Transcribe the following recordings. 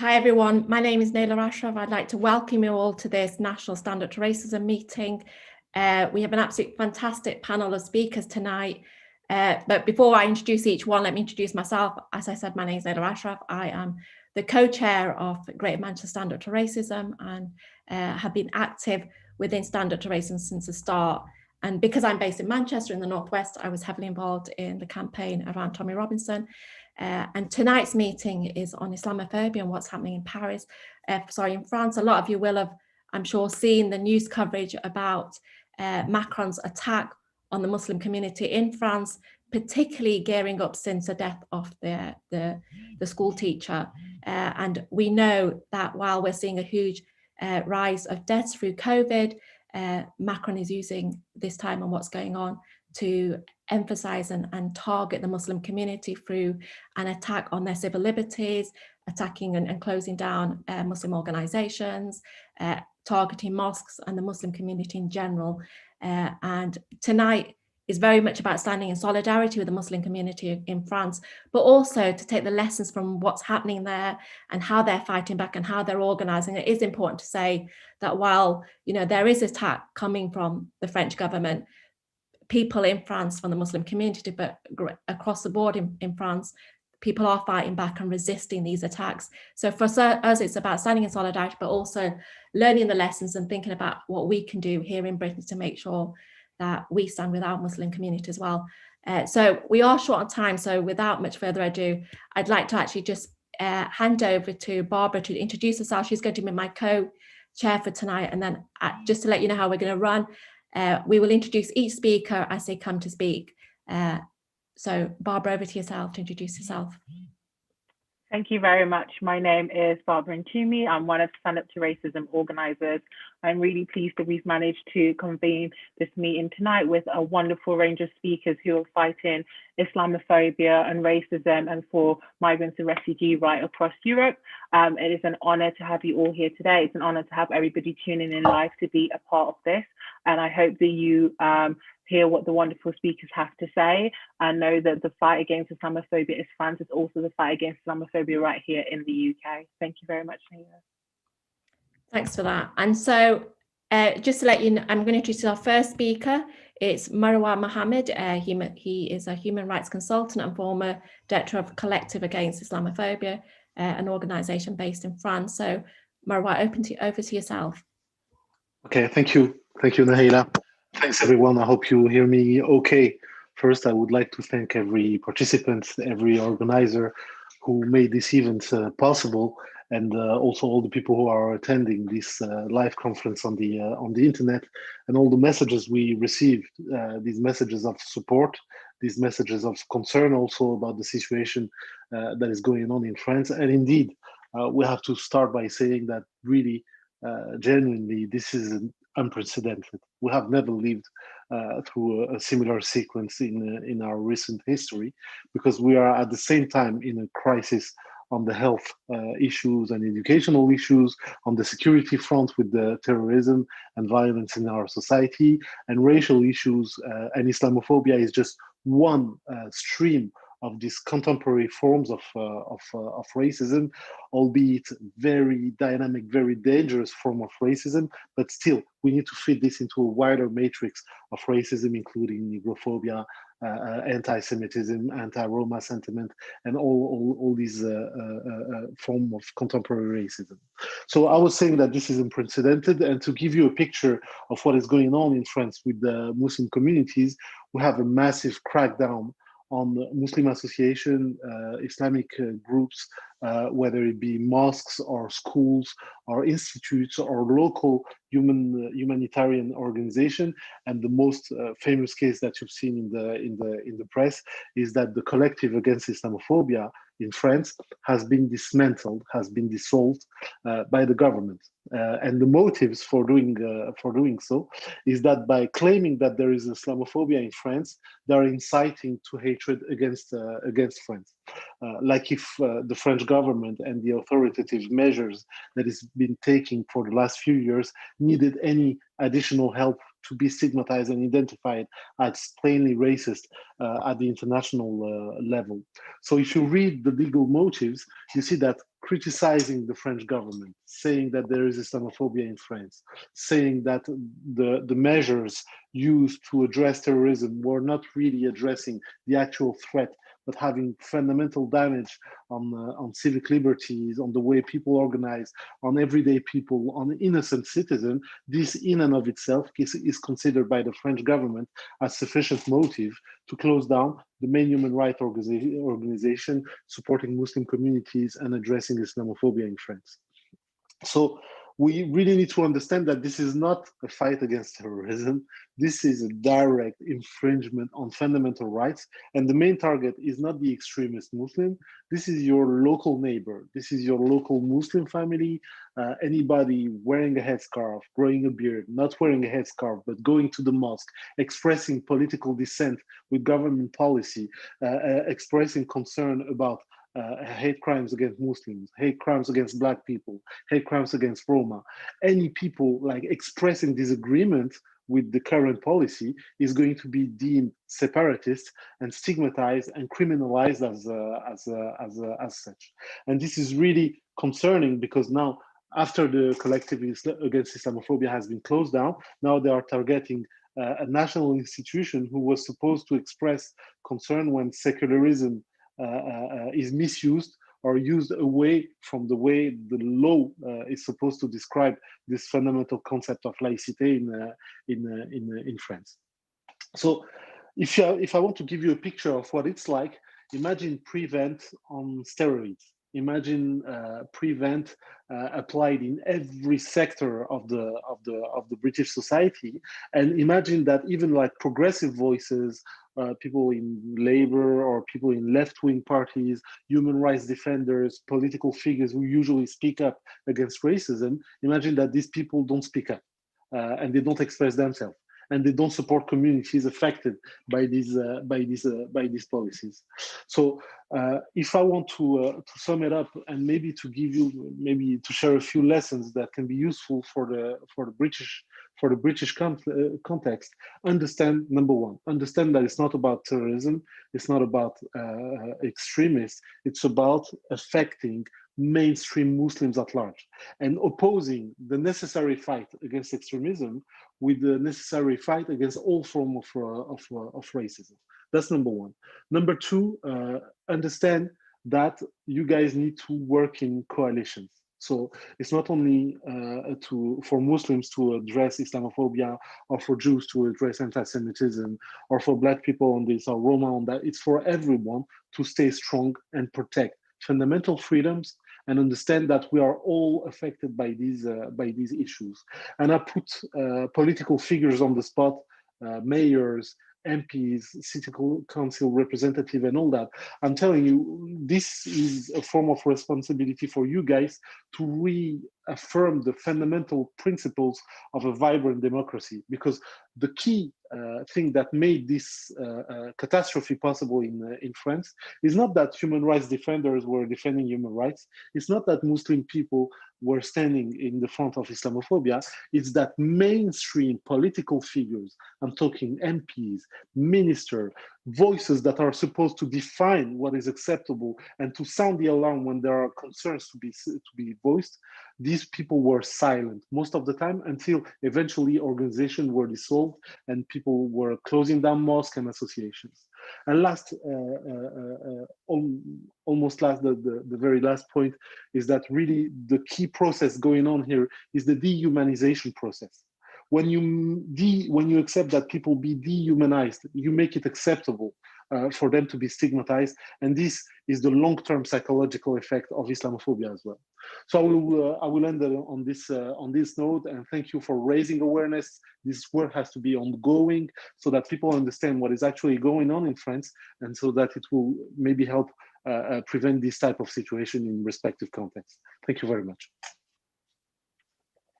Hi everyone, my name is Naila Ashraf. I'd like to welcome you all to this National Stand Up to Racism meeting. We have an absolutely fantastic panel of speakers tonight. But before I introduce each one, let me introduce myself. As I said, my name is Naila Ashraf. I am the co-chair of Greater Manchester Stand Up to Racism and have been active within Stand Up to Racism since the start. And because I'm based in Manchester in the Northwest, I was heavily involved in the campaign around Tommy Robinson. And tonight's meeting is on Islamophobia and what's happening in Paris, in France. A lot of you will have, I'm sure, seen the news coverage about Macron's attack on the Muslim community in France, particularly gearing up since the death of the school teacher. And we know that while we're seeing a huge rise of deaths through COVID, Macron is using this time and what's going on to emphasize and target the Muslim community through an attack on their civil liberties, attacking and closing down Muslim organizations, targeting mosques and the Muslim community in general. And tonight is very much about standing in solidarity with the Muslim community in France, but also to take the lessons from what's happening there and how they're fighting back and how they're organizing. It is important to say that while there is attack coming from the French government, people in France from the Muslim community, but across the board in France, people are fighting back and resisting these attacks. So for us, it's about standing in solidarity, but also learning the lessons and thinking about what we can do here in Britain to make sure that we stand with our Muslim community as well. So we are short on time, so without much further ado, I'd like to actually just hand over to Barbara to introduce herself. She's going to be my co-chair for tonight. And then just to let you know how we're going to run, we will introduce each speaker as they come to speak. So Barbara, over to yourself to introduce yourself. Thank you very much. My name is Barbara Ntumi. I'm one of Stand Up to Racism organizers. I'm really pleased that we've managed to convene this meeting tonight with a wonderful range of speakers who are fighting Islamophobia and racism and for migrants and refugees right across Europe. It is an honor to have you all here today. It's an honor to have everybody tuning in live to be a part of this. And I hope that you hear what the wonderful speakers have to say and know that the fight against Islamophobia is France. It's also the fight against Islamophobia right here in the UK. Thank you very much, Naila. Thanks for that. And so just to let you know, I'm going to introduce our first speaker. It's Marwan Mohammed. He is a human rights consultant and former director of Collectif Against Islamophobia, an organization based in France. So Marwan, over to yourself. Okay, thank you. Thank you, Naila. Thanks, everyone. I hope you hear me okay. First, I would like to thank every participant, every organizer who made this event possible, and also all the people who are attending this live conference on the internet, and all the messages we received, these messages of support, these messages of concern also about the situation that is going on in France. And indeed, we have to start by saying that really, genuinely, this is unprecedented. We have never lived through a similar sequence in our recent history, because we are at the same time in a crisis on the health issues and educational issues, on the security front with the terrorism and violence in our society, and racial issues, and Islamophobia is just one stream of these contemporary forms of racism, albeit very dynamic, very dangerous form of racism, but still we need to fit this into a wider matrix of racism, including Negrophobia, anti-Semitism, anti-Roma sentiment, and all these form of contemporary racism. So I was saying that this is unprecedented, and to give you a picture of what is going on in France with the Muslim communities, we have a massive crackdown on Muslim association, Islamic groups, whether it be mosques or schools or institutes or local humanitarian organization. And the most famous case that you've seen in the press is that the Collectif Against Islamophobia in France has been dismantled, has been dissolved by the government. And the motives for doing so is that by claiming that there is Islamophobia in France, they are inciting to hatred against France. Like if the French government and the authoritative measures that it's been taking for the last few years needed any additional help to be stigmatized and identified as plainly racist at the international level. So if you read the legal motives, you see that criticizing the French government, saying that there is Islamophobia in France, saying that the measures used to address terrorism were not really addressing the actual threat, but having fundamental damage on civic liberties, on the way people organize, on everyday people, on innocent citizens, this in and of itself is considered by the French government as sufficient motive to close down the main human rights organization supporting Muslim communities and addressing Islamophobia in France. So we really need to understand that this is not a fight against terrorism. This is a direct infringement on fundamental rights. And the main target is not the extremist Muslim. This is your local neighbor. This is your local Muslim family. Anybody wearing a headscarf, growing a beard, not wearing a headscarf, but going to the mosque, expressing political dissent with government policy, expressing concern about hate crimes against Muslims, hate crimes against Black people, hate crimes against Roma. Any people like expressing disagreement with the current policy is going to be deemed separatist and stigmatized and criminalized as such. And this is really concerning because now, after the Collectif against Islamophobia has been closed down, now they are targeting a national institution who was supposed to express concern when secularism is misused or used away from the way the law is supposed to describe this fundamental concept of laïcité in France. So if I want to give you a picture of what it's like, imagine Prevent on steroids. Imagine Prevent applied in every sector of the British society, and imagine that even like progressive voices, people in labor or people in left-wing parties, human rights defenders, political figures who usually speak up against racism, imagine that these people don't speak up and they don't express themselves, and they don't support communities affected by these policies. So if I want to sum it up and maybe to give you, maybe to share a few lessons that can be useful for the British context, understand, number one, understand that it's not about terrorism, it's not about extremists, it's about affecting mainstream Muslims at large and opposing the necessary fight against extremism with the necessary fight against all forms of racism. That's number one. Number two, understand that you guys need to work in coalitions. So it's not only for Muslims to address Islamophobia, or for Jews to address anti-Semitism, or for Black people on this, or Roma on that. It's for everyone to stay strong and protect fundamental freedoms and understand that we are all affected by these issues. And I put political figures on the spot, mayors, MPs, city council representative, and all that. I'm telling you, this is a form of responsibility for you guys to reaffirm the fundamental principles of a vibrant democracy, because the key thing that made this catastrophe possible in France is not that human rights defenders were defending human rights. It's not that Muslim people were standing in the front of Islamophobia. It's that mainstream political figures, I'm talking MPs, ministers, voices that are supposed to define what is acceptable and to sound the alarm when there are concerns to be voiced, these people were silent most of the time until eventually organizations were dissolved and people were closing down mosques and associations. And last, almost last, the very last point is that really the key process going on here is the dehumanization process. When you accept that people be dehumanized, you make it acceptable for them to be stigmatized, and this is the long-term psychological effect of Islamophobia as well. So I will end on this note, and thank you for raising awareness. This work has to be ongoing so that people understand what is actually going on in France, and so that it will maybe help prevent this type of situation in respective contexts. Thank you very much.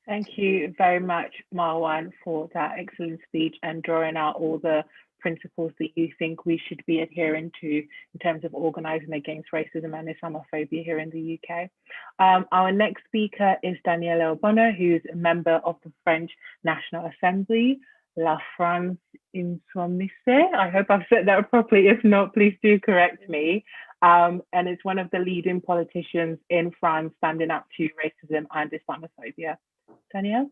Thank you very much, Marwan, for that excellent speech and drawing out all the principles that you think we should be adhering to in terms of organising against racism and Islamophobia here in the UK. Our next speaker is Danièle Obono, who's a member of the French National Assembly. La France Insoumise. I hope I've said that properly. If not, please do correct me. And it's one of the leading politicians in France standing up to racism and Islamophobia. Danièle?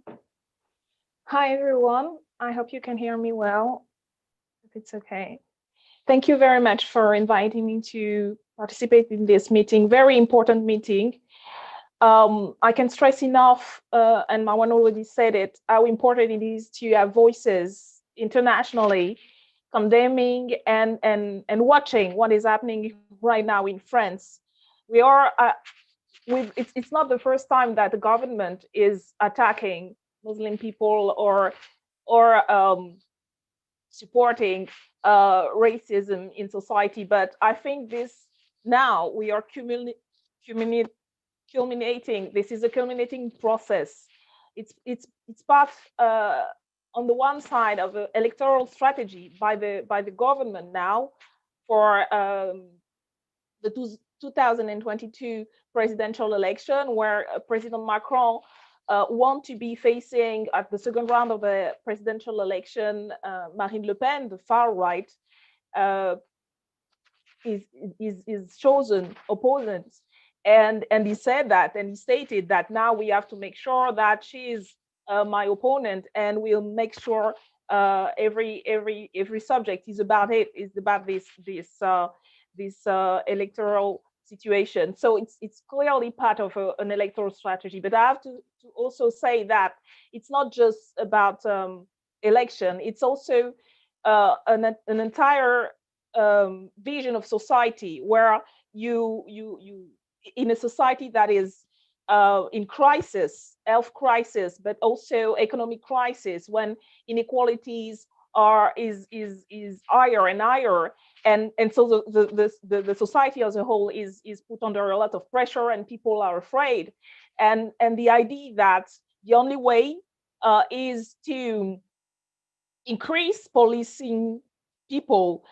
Hi, everyone. I hope you can hear me well, if it's okay. Thank you very much for inviting me to participate in this meeting, very important meeting. I can stress enough, and Marwan already said it, how important it is to have voices internationally condemning and watching what is happening right now in France. We are, it's not the first time that the government is attacking Muslim people or supporting racism in society, but I think this now we are culminating. This is a culminating process. It's part on the one side of an electoral strategy by the government now for the 2022 presidential election, where President Macron want to be facing at the second round of the presidential election Marine Le Pen, the far right, is chosen opponent. And he said that, and he stated that now we have to make sure that she is my opponent, and we'll make sure every subject is about this electoral situation. So it's clearly part of an electoral strategy. But I have to also say that it's not just about election. It's also an entire vision of society where you in a society that is in crisis, health crisis, but also economic crisis, when inequalities is higher and higher, and so the society as a whole is put under a lot of pressure, and people are afraid, and the idea that the only way is to increase policing people,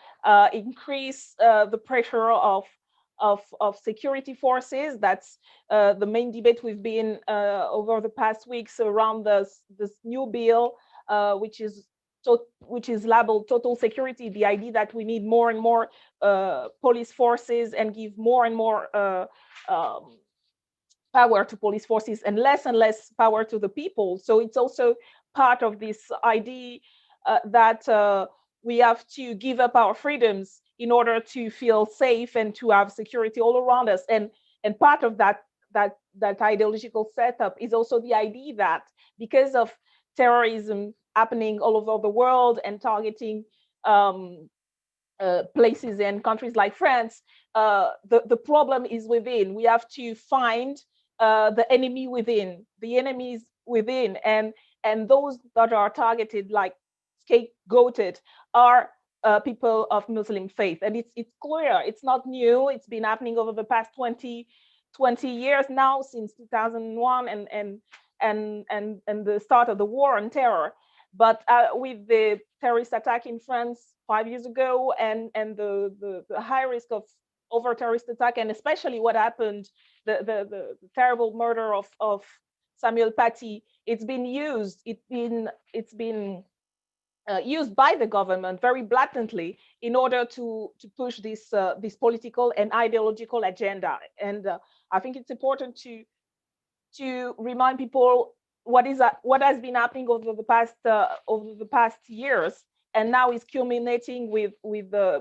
increase the pressure of security forces. That's the main debate we've been over the past weeks around this new bill, which is labeled total security. The idea that we need more and more police forces and give more and more power to police forces and less power to the people. So it's also part of this idea that we have to give up our freedoms in order to feel safe and to have security all around us. And part of that ideological setup is also the idea that because of terrorism happening all over the world and targeting places and countries like France, the problem is within. We have to find the enemy within, the enemies within, and those that are targeted, like scapegoated, are people of Muslim faith. And it's clear, it's not new. It's been happening over the past 20 years now, since 2001 and the start of the war on terror. But with the terrorist attack in France 5 years ago, and the high risk of over terrorist attack, and especially what happened, the terrible murder of Samuel Paty, it's been used. It's been used by the government very blatantly in order to push this political and ideological agenda. And I think it's important to remind people what has been happening over the past years, and now is culminating with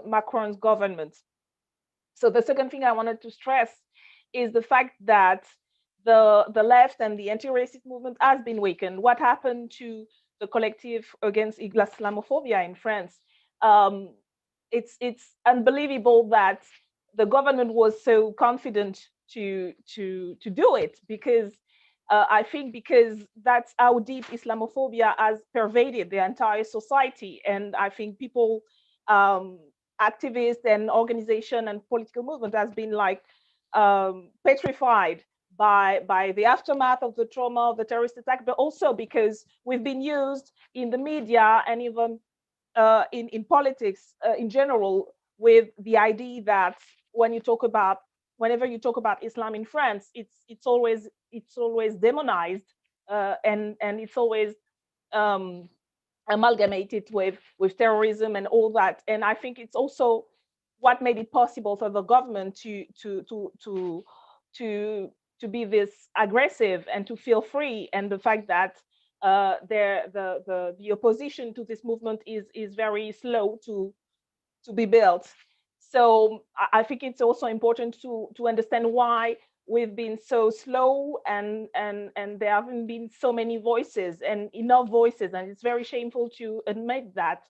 Macron's government. So the second thing I wanted to stress is the fact that the left and the anti-racist movement has been weakened. What happened to the Collectif against Islamophobia in France? It's unbelievable that the government was so confident to do it, because I think because that's how deep Islamophobia has pervaded the entire society. And I think people, activists and organization and political movement has been like petrified by the aftermath of the trauma of the terrorist attack, but also because we've been used in the media and even in politics in general, with the idea that whenever you talk about Islam in France, it's always demonized, and it's always amalgamate it with terrorism and all that. And I think it's also what made it possible for the government to be this aggressive and to feel free, and the fact that the opposition to this movement is very slow to be built. So I think it's also important to understand why we've been so slow, and there haven't been so many voices and enough voices, and it's very shameful to admit that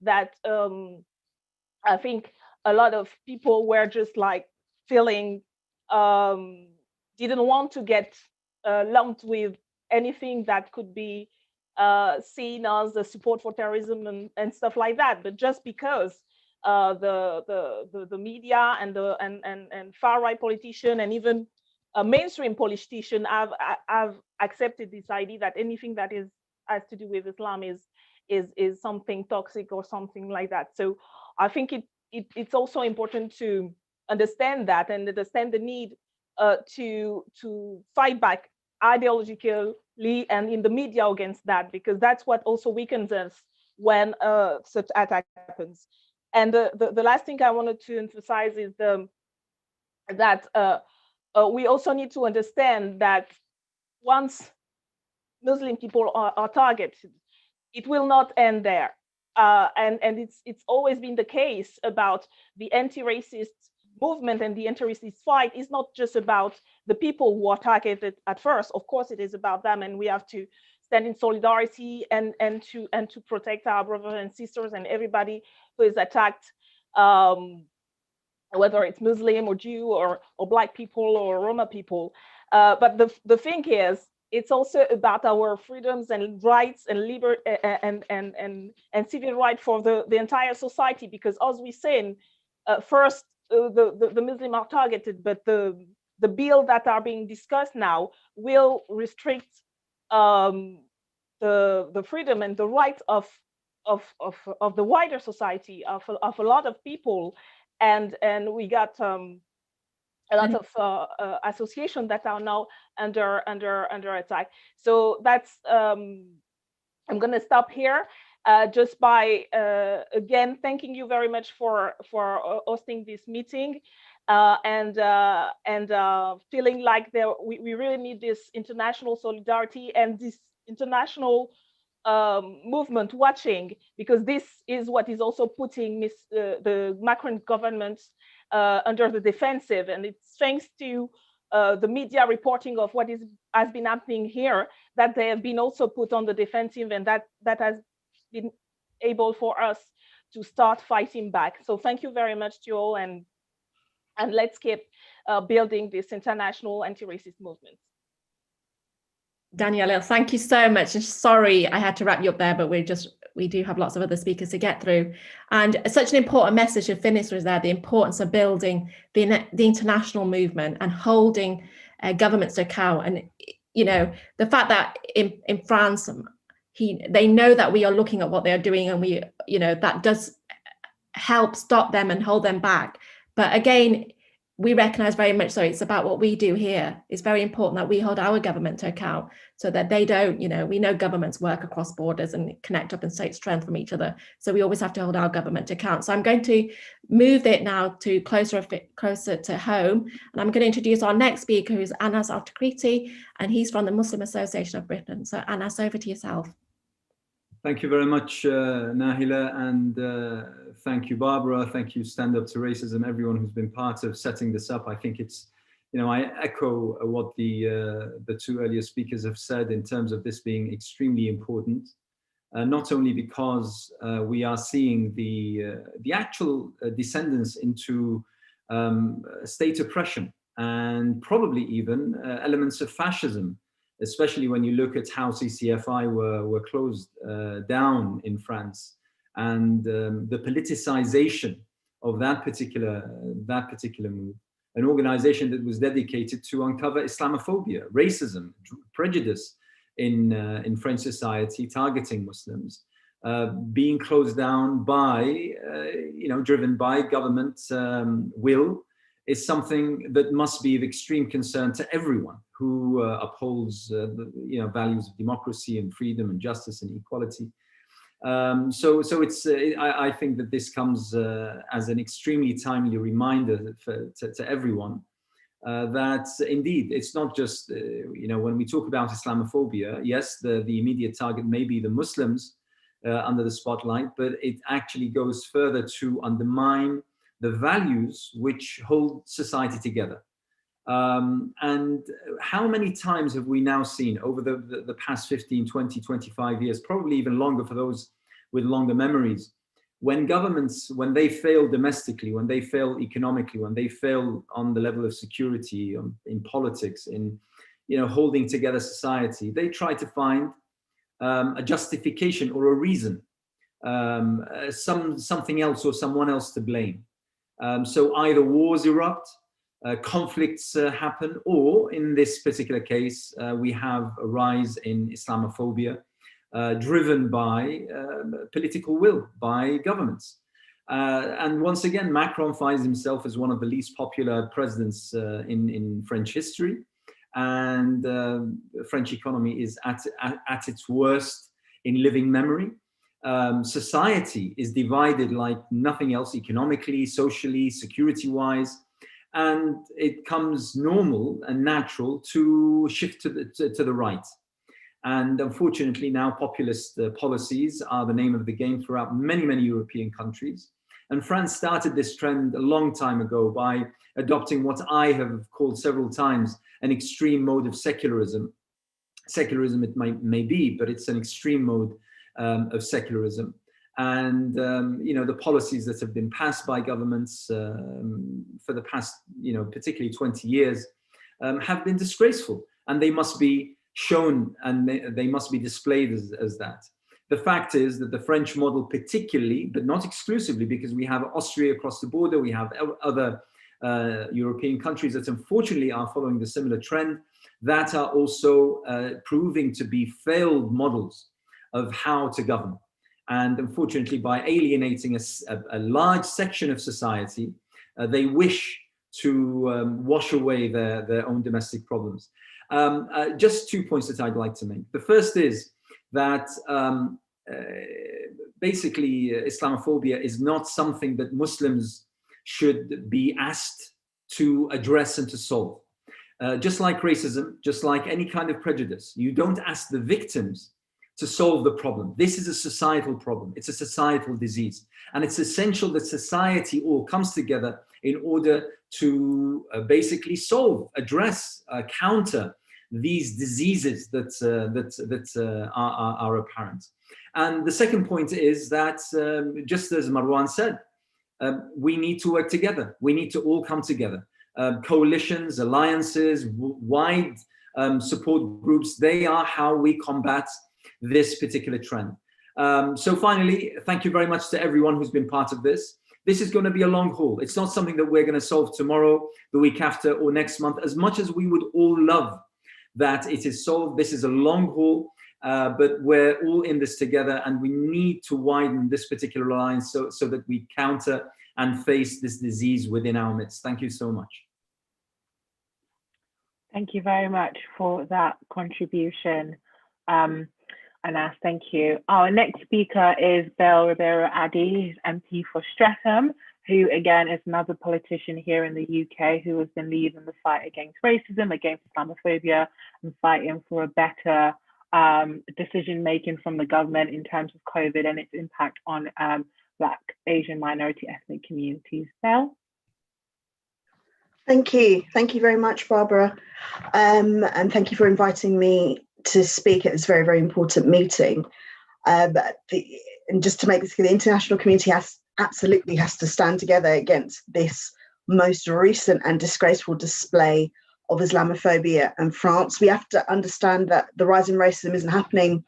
I think a lot of people were just like feeling didn't want to get lumped with anything that could be seen as a support for terrorism and stuff like that, but just because the media and far right politician and even mainstream politician have accepted this idea that anything that has to do with Islam is something toxic or something like that. So I think it's also important to understand that and understand the need to fight back ideologically and in the media against that, because that's what also weakens us when such attack happens. And the last thing I wanted to emphasize is that we also need to understand that once Muslim people are targeted, it will not end there. And it's always been the case about the anti-racist movement and the anti-racist fight is not just about the people who are targeted at first. Of course, it is about them, and we have to stand in solidarity and to protect our brothers and sisters and everybody who is attacked, whether it's Muslim or Jew or Black people or Roma people. But the thing is, it's also about our freedoms and rights and liberty and civil rights for the entire society, because as we say, first the Muslims are targeted, but the bill that are being discussed now will restrict the freedom and the rights of the wider society of a lot of people, and we got a lot of associations that are now under attack. So that's I'm going to stop here. Just by again thanking you very much for hosting this meeting, and feeling like we really need this international solidarity and this international movement watching, because this is what is also putting the Macron government under the defensive, and it's thanks to the media reporting of what has been happening here that they have been also put on the defensive, and that has been able for us to start fighting back. So thank you very much to you all, and let's keep building this international anti-racist movement. Danièle, thank you so much. And sorry I had to wrap you up there, but we do have lots of other speakers to get through. And such an important message to finish was there, the importance of building the international movement and holding governments to account. And, you know, the fact that in France, they know that we are looking at what they are doing, and we, you know, that does help stop them and hold them back. But again, we recognize very much so it's about what we do here. It's very important that we hold our government to account so that they don't, you know, we know governments work across borders and connect up and take strength from each other. So we always have to hold our government to account. So I'm going to move it now to closer to home. And I'm going to introduce our next speaker, who's Anas Al-Takriti, and he's from the Muslim Association of Britain. So Anas, over to yourself. Thank you very much, Nahila, and thank you, Barbara. Thank you, Stand Up to Racism, everyone who's been part of setting this up. I think it's, you know, I echo what the two earlier speakers have said in terms of this being extremely important, not only because we are seeing the actual descendants into state oppression and probably even elements of fascism, especially when you look at how CCFI were closed down in France, and the politicization of that particular move, an organization that was dedicated to uncover Islamophobia, racism, prejudice in French society, targeting Muslims, being closed down by, you know, driven by government will, is something that must be of extreme concern to everyone who upholds the, you know, values of democracy and freedom and justice and equality. So it's I think that this comes as an extremely timely reminder to everyone that indeed it's not just when we talk about Islamophobia, yes, the immediate target may be the Muslims under the spotlight, but it actually goes further to undermine the values which hold society together. And how many times have we now seen over the past 15, 20, 25 years, probably even longer for those with longer memories, when governments, when they fail domestically, when they fail economically, when they fail on the level of security, in politics, in holding together society, they try to find a justification or a reason, something else or someone else to blame. So either wars erupt, conflicts happen, or in this particular case, we have a rise in Islamophobia driven by political will, by governments. And once again, Macron finds himself as one of the least popular presidents in French history. And the French economy is at its worst in living memory. Society is divided like nothing else, economically, socially, security-wise. And it comes normal and natural to shift to the right. And unfortunately now populist policies are the name of the game throughout many, many European countries. And France started this trend a long time ago by adopting what I have called several times an extreme mode of secularism. Secularism it may be, but it's an extreme mode of secularism. And the policies that have been passed by governments for the past, particularly 20 years, have been disgraceful, and they must be shown and they must be displayed as that. The fact is that the French model particularly, but not exclusively, because we have Austria across the border, we have other European countries that unfortunately are following the similar trend, that are also proving to be failed models of how to govern. And unfortunately, by alienating a large section of society, they wish to wash away their own domestic problems. Just 2 points that I'd like to make. The first is that basically Islamophobia is not something that Muslims should be asked to address and to solve. Just like racism, just like any kind of prejudice, you don't ask the victims to solve the problem. This is a societal problem. It's a societal disease. And it's essential that society all comes together in order to basically solve, address, counter these diseases that are apparent. And the second point is that, just as Marwan said, we need to work together. We need to all come together. Coalitions, alliances, wide support groups, they are how we combat this particular trend. So finally, thank you very much to everyone who's been part of this. This is going to be a long haul. It's not something that we're going to solve tomorrow, the week after, or next month. As much as we would all love that it is solved, this is a long haul, but we're all in this together, and we need to widen this particular line so that we counter and face this disease within our midst. Thank you so much. Thank you very much for that contribution. Anas, thank you. Our next speaker is Bill Ribeiro-Addy, who's MP for Streatham, who again is another politician here in the UK who has been leading the fight against racism, against Islamophobia, and fighting for a better decision-making from the government in terms of COVID and its impact on Black, Asian, minority ethnic communities. Bill? Thank you. Thank you very much, Barbara. And thank you for inviting me to speak at this very, very important meeting. And just to make this clear, the international community absolutely has to stand together against this most recent and disgraceful display of Islamophobia in France. We have to understand that the rise in racism isn't happening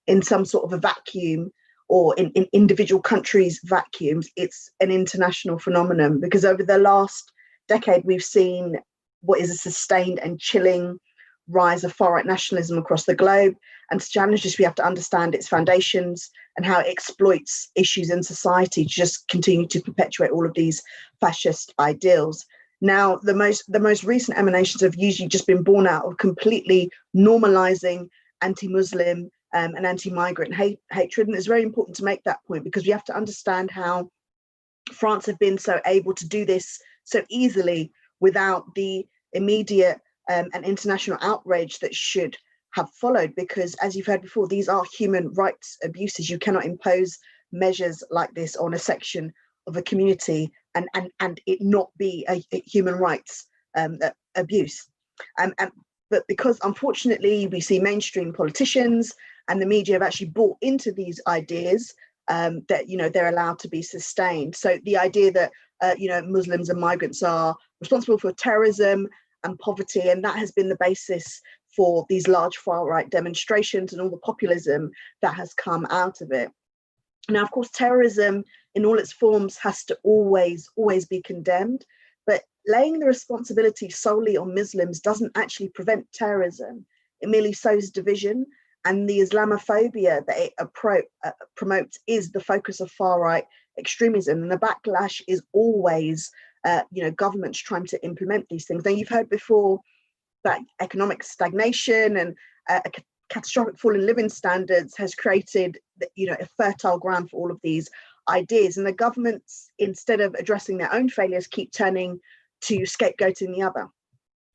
in some sort of a vacuum or in individual countries' vacuums. It's an international phenomenon, because over the last decade, we've seen what is a sustained and chilling rise of far-right nationalism across the globe. And to challenge this, we have to understand its foundations and how it exploits issues in society to just continue to perpetuate all of these fascist ideals. Now, the most recent emanations have usually just been born out of completely normalizing anti-Muslim and anti-migrant hatred. And it's very important to make that point, because we have to understand how France have been so able to do this so easily without the immediate and international outrage that should have followed, because as you've heard before, these are human rights abuses. You cannot impose measures like this on a section of a community and it not be a human rights abuse. But because unfortunately we see mainstream politicians and the media have actually bought into these ideas, that, you know, they're allowed to be sustained. So the idea that, you know, Muslims and migrants are responsible for terrorism and poverty, and that has been the basis for these large far-right demonstrations and all the populism that has come out of it. Now, of course, terrorism in all its forms has to always be condemned, but laying the responsibility solely on Muslims doesn't actually prevent terrorism. It merely sows division, and the Islamophobia that it promotes is the focus of far-right extremism, and the backlash is always you know, governments trying to implement these things. Now, you've heard before that economic stagnation and a catastrophic fall in living standards has created, you know, a fertile ground for all of these ideas, and the governments, instead of addressing their own failures, keep turning to scapegoating the other.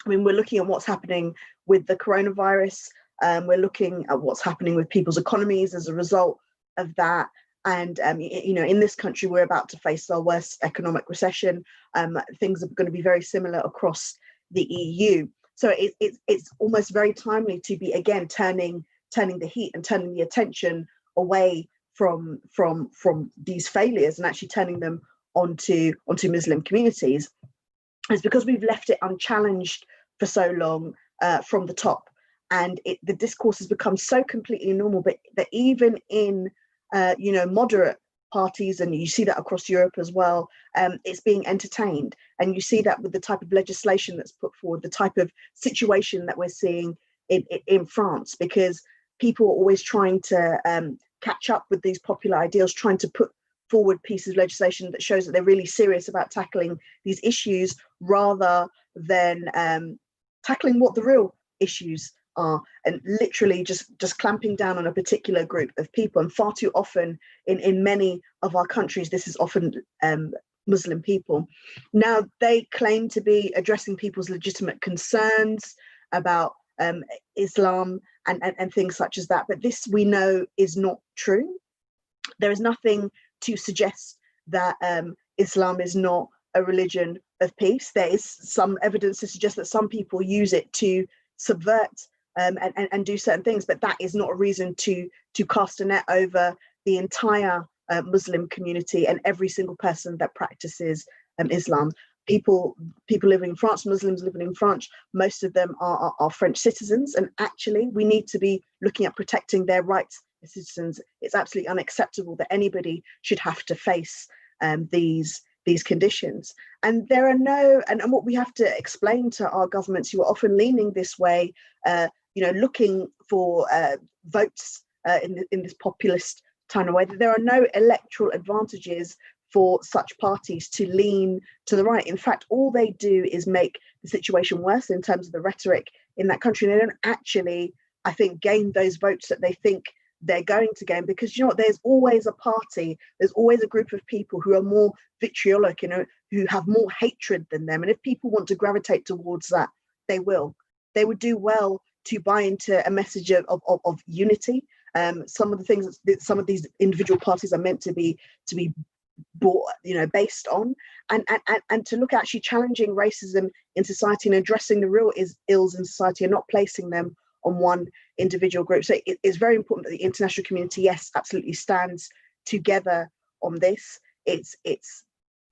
I mean, we're looking at what's happening with the coronavirus. We're looking at what's happening with people's economies as a result of that. And, you know, in this country, we're about to face our worst economic recession. Things are going to be very similar across the EU. So it's almost very timely to be, again, turning the heat and turning the attention away from these failures and actually turning them onto Muslim communities. It's because we've left it unchallenged for so long from the top, and the discourse has become so completely normal. But that even in you know, moderate parties, and you see that across Europe as well, it's being entertained, and you see that with the type of legislation that's put forward, the type of situation that we're seeing in France, because people are always trying to catch up with these popular ideals, trying to put forward pieces of legislation that shows that they're really serious about tackling these issues rather than tackling what the real issues are, and literally just clamping down on a particular group of people. And far too often in many of our countries, this is often Muslim people. Now, they claim to be addressing people's legitimate concerns about Islam and things such as that, but this, we know, is not true. There is nothing to suggest that Islam is not a religion of peace. There is some evidence to suggest that some people use it to subvert and do certain things, but that is not a reason to cast a net over the entire Muslim community and every single person that practices Islam. People living in France, Muslims living in France, most of them are French citizens, and actually we need to be looking at protecting their rights as citizens. It's absolutely unacceptable that anybody should have to face these conditions. And there are no, and what we have to explain to our governments who are often leaning this way, you know, looking for votes in this populist kind of way, that there are no electoral advantages for such parties to lean to the right. In fact, all they do is make the situation worse in terms of the rhetoric in that country. And they don't actually, I think, gain those votes that they think they're going to gain, because, you know what, there's always a party, there's always a group of people who are more vitriolic, you know, who have more hatred than them. And if people want to gravitate towards that, they will. They would do well to buy into a message of unity. Some of the things that some of these individual parties are meant to be bought, you know, based on, and to look at actually challenging racism in society and addressing the real ills in society and not placing them on one individual group. So it is very important that the international community, yes, absolutely stands together on this. It's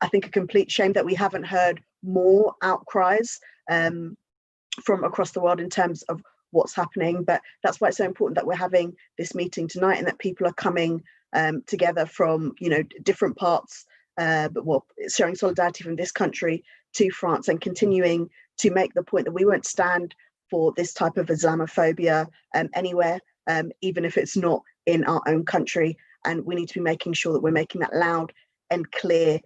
I think a complete shame that we haven't heard more outcries from across the world in terms of what's happening, but that's why it's so important that we're having this meeting tonight and that people are coming together from, you know, different parts, but well, showing solidarity from this country to France and continuing to make the point that we won't stand for this type of Islamophobia anywhere, even if it's not in our own country. And we need to be making sure that we're making that loud and clear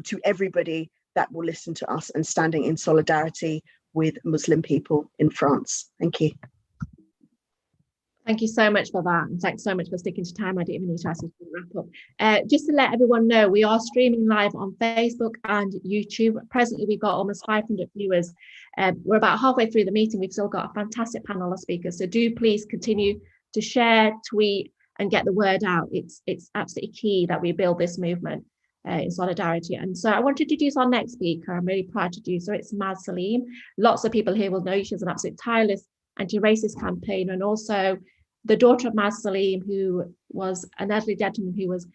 to everybody that will listen to us, and standing in solidarity with Muslim people in France. Thank you. Thank you so much for that. And thanks so much for sticking to time. I didn't even need to ask you to wrap up. Just to let everyone know, we are streaming live on Facebook and YouTube. Presently, we've got almost 500 viewers. We're about halfway through the meeting. We've still got a fantastic panel of speakers. So do please continue to share, tweet, and get the word out. It's absolutely key that we build this movement in solidarity. And so I want to introduce our next speaker. I'm really proud to do so. It's Saleem. Lots of people here will know she's an absolute tireless anti-racist campaigner, and also the daughter of Saleem, who was an elderly gentleman who was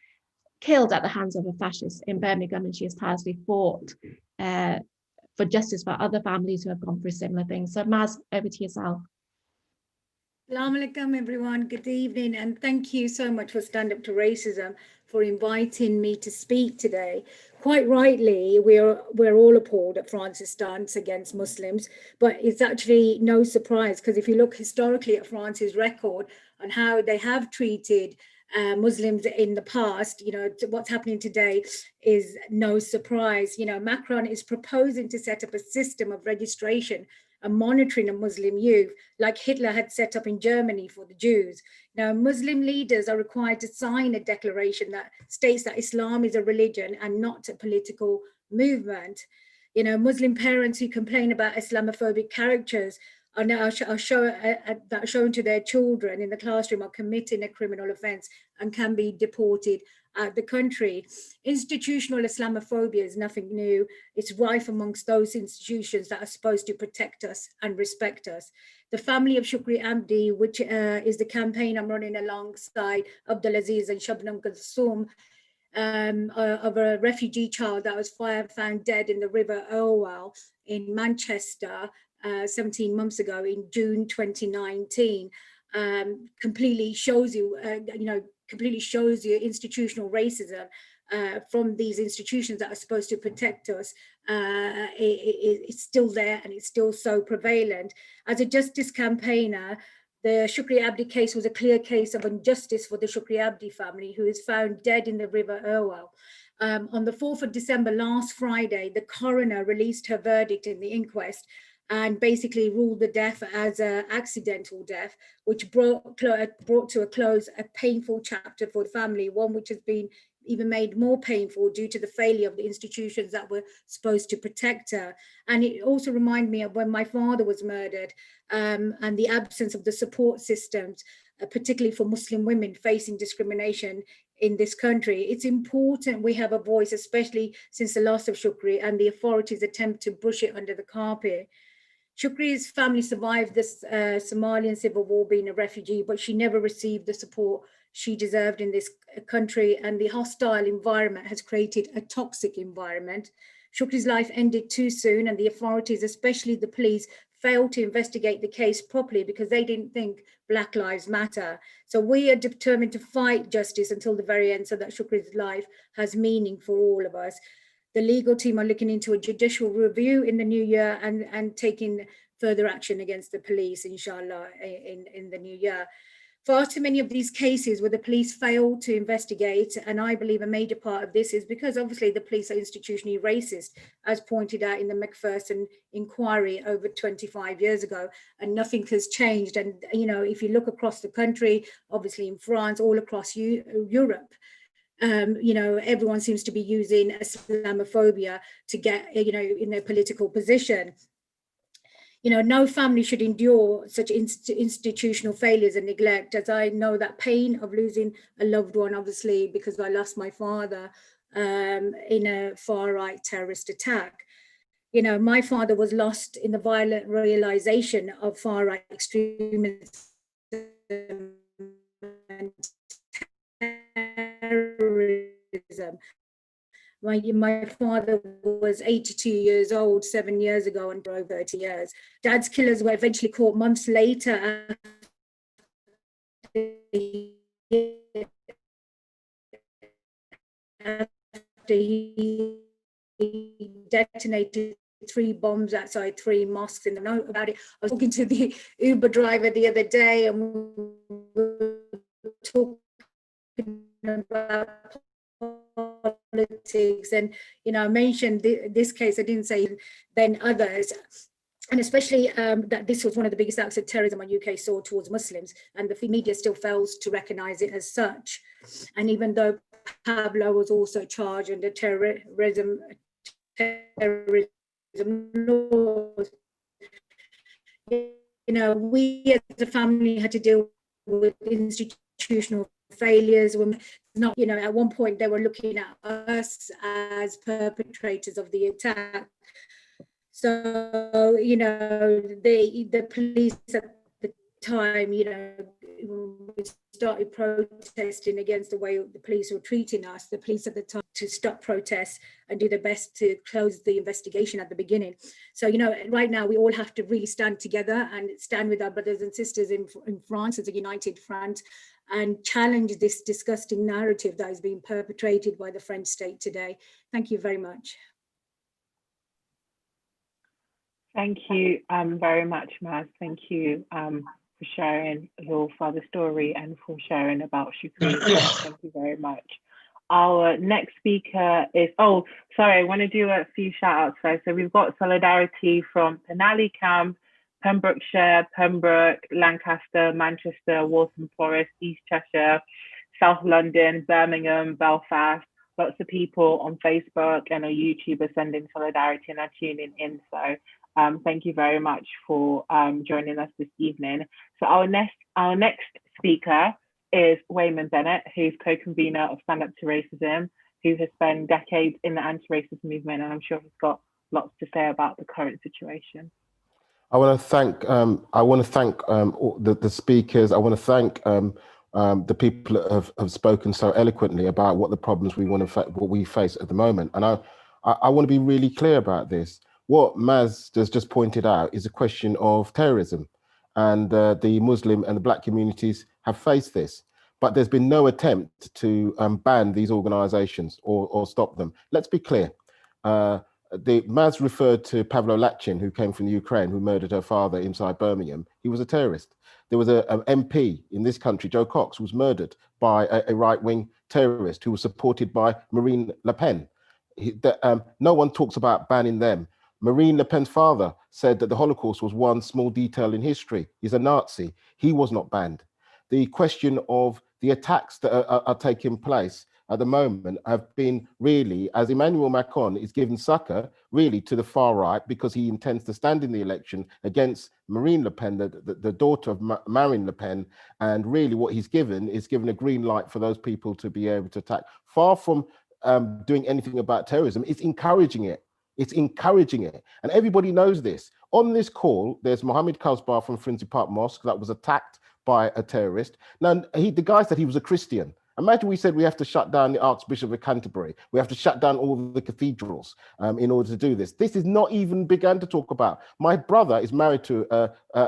killed at the hands of a fascist in Birmingham, and she has tirelessly fought for justice for other families who have gone through similar things. So Maz, over to yourself. Assalamu alaikum, everyone. Good evening, and thank you so much for Stand Up to Racism for inviting me to speak today. Quite rightly, we're all appalled at France's stance against Muslims, but it's actually no surprise, because if you look historically at France's record on how they have treated Muslims in the past, you know, what's happening today is no surprise. You know, Macron is proposing to set up a system of registration and monitoring of Muslim youth, like Hitler had set up in Germany for the Jews. Now, Muslim leaders are required to sign a declaration that states that Islam is a religion and not a political movement. You know, Muslim parents who complain about Islamophobic characters are now shown to their children in the classroom are committing a criminal offense and can be deported out of the country. Institutional Islamophobia is nothing new. It's rife amongst those institutions that are supposed to protect us and respect us. The family of Shukri Abdi, which is the campaign I'm running alongside Abdulaziz and Shabnam Kulthum, of a refugee child that was found dead in the River Irwell in Manchester 17 months ago in June 2019, completely shows you, completely shows you institutional racism from these institutions that are supposed to protect us. It's still there, and it's still so prevalent. As a justice campaigner, the Shukri Abdi case was a clear case of injustice for the Shukri Abdi family, who is found dead in the River Irwell. On the 4th of December, last Friday, the coroner released her verdict in the inquest and basically ruled the death as an accidental death, which brought to a close a painful chapter for the family, one which has been even made more painful due to the failure of the institutions that were supposed to protect her. And it also reminded me of when my father was murdered, and the absence of the support systems, particularly for Muslim women facing discrimination in this country. It's important we have a voice, especially since the loss of Shukri and the authorities attempt to brush it under the carpet. Shukri's family survived this Somalian civil war being a refugee, but she never received the support she deserved in this country, and the hostile environment has created a toxic environment. Shukri's life ended too soon, and the authorities, especially the police, failed to investigate the case properly because they didn't think Black Lives Matter. So we are determined to fight justice until the very end so that Shukri's life has meaning for all of us. The legal team are looking into a judicial review in the new year and taking further action against the police, inshallah, in the new year. Far too many of these cases where the police fail to investigate, and I believe a major part of this is because obviously the police are institutionally racist, as pointed out in the Macpherson inquiry over 25 years ago, and nothing has changed. And, you know, if you look across the country, obviously in France, all across Europe, you know, everyone seems to be using Islamophobia to get, you know, in their political position. You know, no family should endure such institutional failures and neglect, as I know that pain of losing a loved one, obviously, because I lost my father in a far-right terrorist attack. You know, my father was lost in the violent realization of far-right extremism and terrorism. My father was 82 years old 7 years ago and for over 30 years. Dad's killers were eventually caught months later after he detonated 3 bombs outside 3 mosques. And I know about it. I was talking to the Uber driver the other day, and we were talking about politics, and, you know, I mentioned this case, I didn't say then others. and especially that this was one of the biggest acts of terrorism on UK soil towards Muslims, and the media still fails to recognise it as such. And even though Pablo was also charged under terrorism laws, you know, we as a family had to deal with institutional failures. When not, you know, at one point they were looking at us as perpetrators of the attack. So, you know, the police at the time, you know, when we started protesting against the way the police were treating us, the police at the time to stop protests and do their best to close the investigation at the beginning. So, you know, right now we all have to really stand together and stand with our brothers and sisters in France as a united front and challenge this disgusting narrative that is being perpetrated by the French state today. Thank you very much. Thank you very much, Maz. Thank you for sharing your father's story and for sharing about Shukri. Thank you very much. Our next speaker is, oh, sorry, I want to do a few shout outs first. So we've got solidarity from Penally Camp, Pembrokeshire, Pembroke, Lancaster, Manchester, Waltham Forest, East Cheshire, South London, Birmingham, Belfast. Lots of people on Facebook and on YouTube are sending solidarity and are tuning in. So thank you very much for joining us this evening. So our next speaker is Weyman Bennett, who's co-convenor of Stand Up to Racism, who has spent decades in the anti-racist movement, and I'm sure he's got lots to say about the current situation. I want to thank all the speakers. I want to thank the people that have spoken so eloquently about what the problems what we face at the moment. And I want to be really clear about this. What Maz has just pointed out is a question of terrorism, and the Muslim and the Black communities have faced this, but there's been no attempt to ban these organizations or stop them. Let's be clear. Maz referred to Pavlo Lachin, who came from Ukraine, who murdered her father inside Birmingham. He was a terrorist. There was an MP in this country, Joe Cox, who was murdered by a right-wing terrorist who was supported by Marine Le Pen. No one talks about banning them. Marine Le Pen's father said that the Holocaust was one small detail in history. He's a Nazi. He was not banned. The question of the attacks that are taking place at the moment have been really, as Emmanuel Macron is giving succor really to the far right because he intends to stand in the election against Marine Le Pen, the daughter of Marine Le Pen, and really what he's given is given a green light for those people to be able to attack. Far from doing anything about terrorism, it's encouraging it. It's encouraging it. And everybody knows this. On this call, there's Mohammed Kozbar from Finsbury Park Mosque that was attacked by a terrorist. Now, the guy said he was a Christian. Imagine we said we have to shut down the Archbishop of Canterbury. We have to shut down all the cathedrals in order to do this. This is not even begun to talk about. My brother is married to,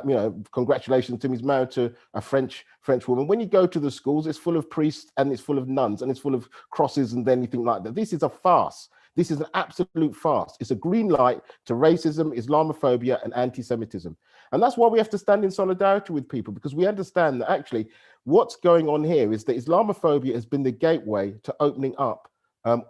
you know, congratulations to him, he's married to a French woman. When you go to the schools, it's full of priests and it's full of nuns and it's full of crosses and anything like that. This is a farce. This is an absolute farce. It's a green light to racism, Islamophobia, and anti-Semitism. And that's why we have to stand in solidarity with people, because we understand that actually what's going on here is that Islamophobia has been the gateway to opening up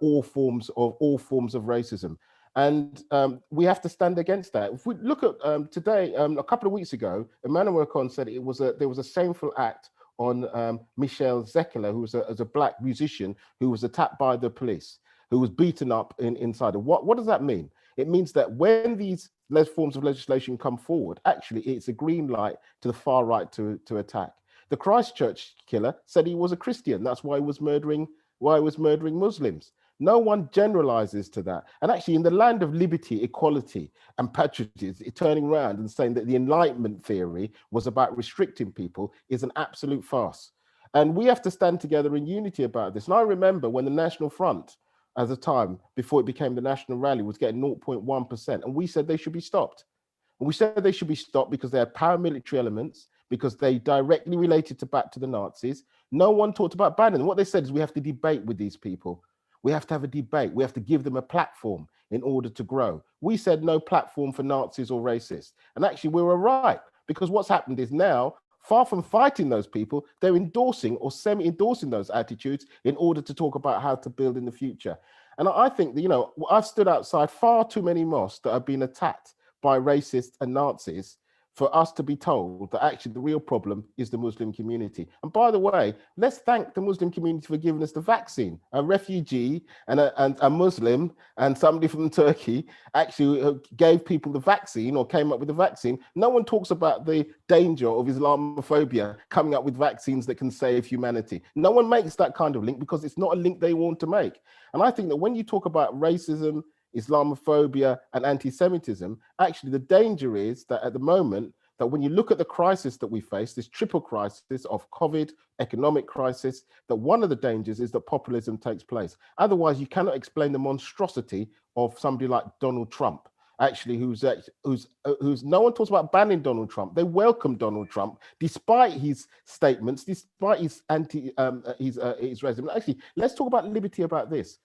all forms of racism. And we have to stand against that. If we look at today, a couple of weeks ago, Emmanuel Macron said there was a shameful act on Michel Zekele, who was a Black musician who was attacked by the police, who was beaten up inside. What does that mean? It means that when these forms of legislation come forward, actually it's a green light to the far right to attack. The Christchurch killer said he was a Christian. That's why he was murdering Muslims. No one generalizes to that. And actually in the land of liberty, equality, and patriotism, turning around and saying that the Enlightenment theory was about restricting people is an absolute farce. And we have to stand together in unity about this. And I remember when the National Front, at the time, before it became the National Rally, was getting 0.1%. And we said they should be stopped. And we said they should be stopped because they had paramilitary elements, because they directly related back to the Nazis. No one talked about banning them. What they said is we have to debate with these people. We have to have a debate. We have to give them a platform in order to grow. We said no platform for Nazis or racists. And actually we were right, because what's happened is now, far from fighting those people, they're endorsing or semi-endorsing those attitudes in order to talk about how to build in the future. And I think that, you know, I've stood outside far too many mosques that have been attacked by racists and Nazis for us to be told that actually the real problem is the Muslim community. And by the way, let's thank the Muslim community for giving us the vaccine. A refugee and a Muslim and somebody from Turkey actually gave people the vaccine or came up with the vaccine. No one talks about the danger of Islamophobia coming up with vaccines that can save humanity. No one makes that kind of link because it's not a link they want to make. And I think that when you talk about racism, Islamophobia and anti-Semitism, actually the danger is that at the moment, that when you look at the crisis that we face, this triple crisis of COVID, economic crisis, that one of the dangers is that populism takes place. Otherwise, you cannot explain the monstrosity of somebody like Donald Trump, actually, who's no one talks about banning Donald Trump. They welcome Donald Trump despite his statements, despite his racism. Actually, let's talk about liberty about this.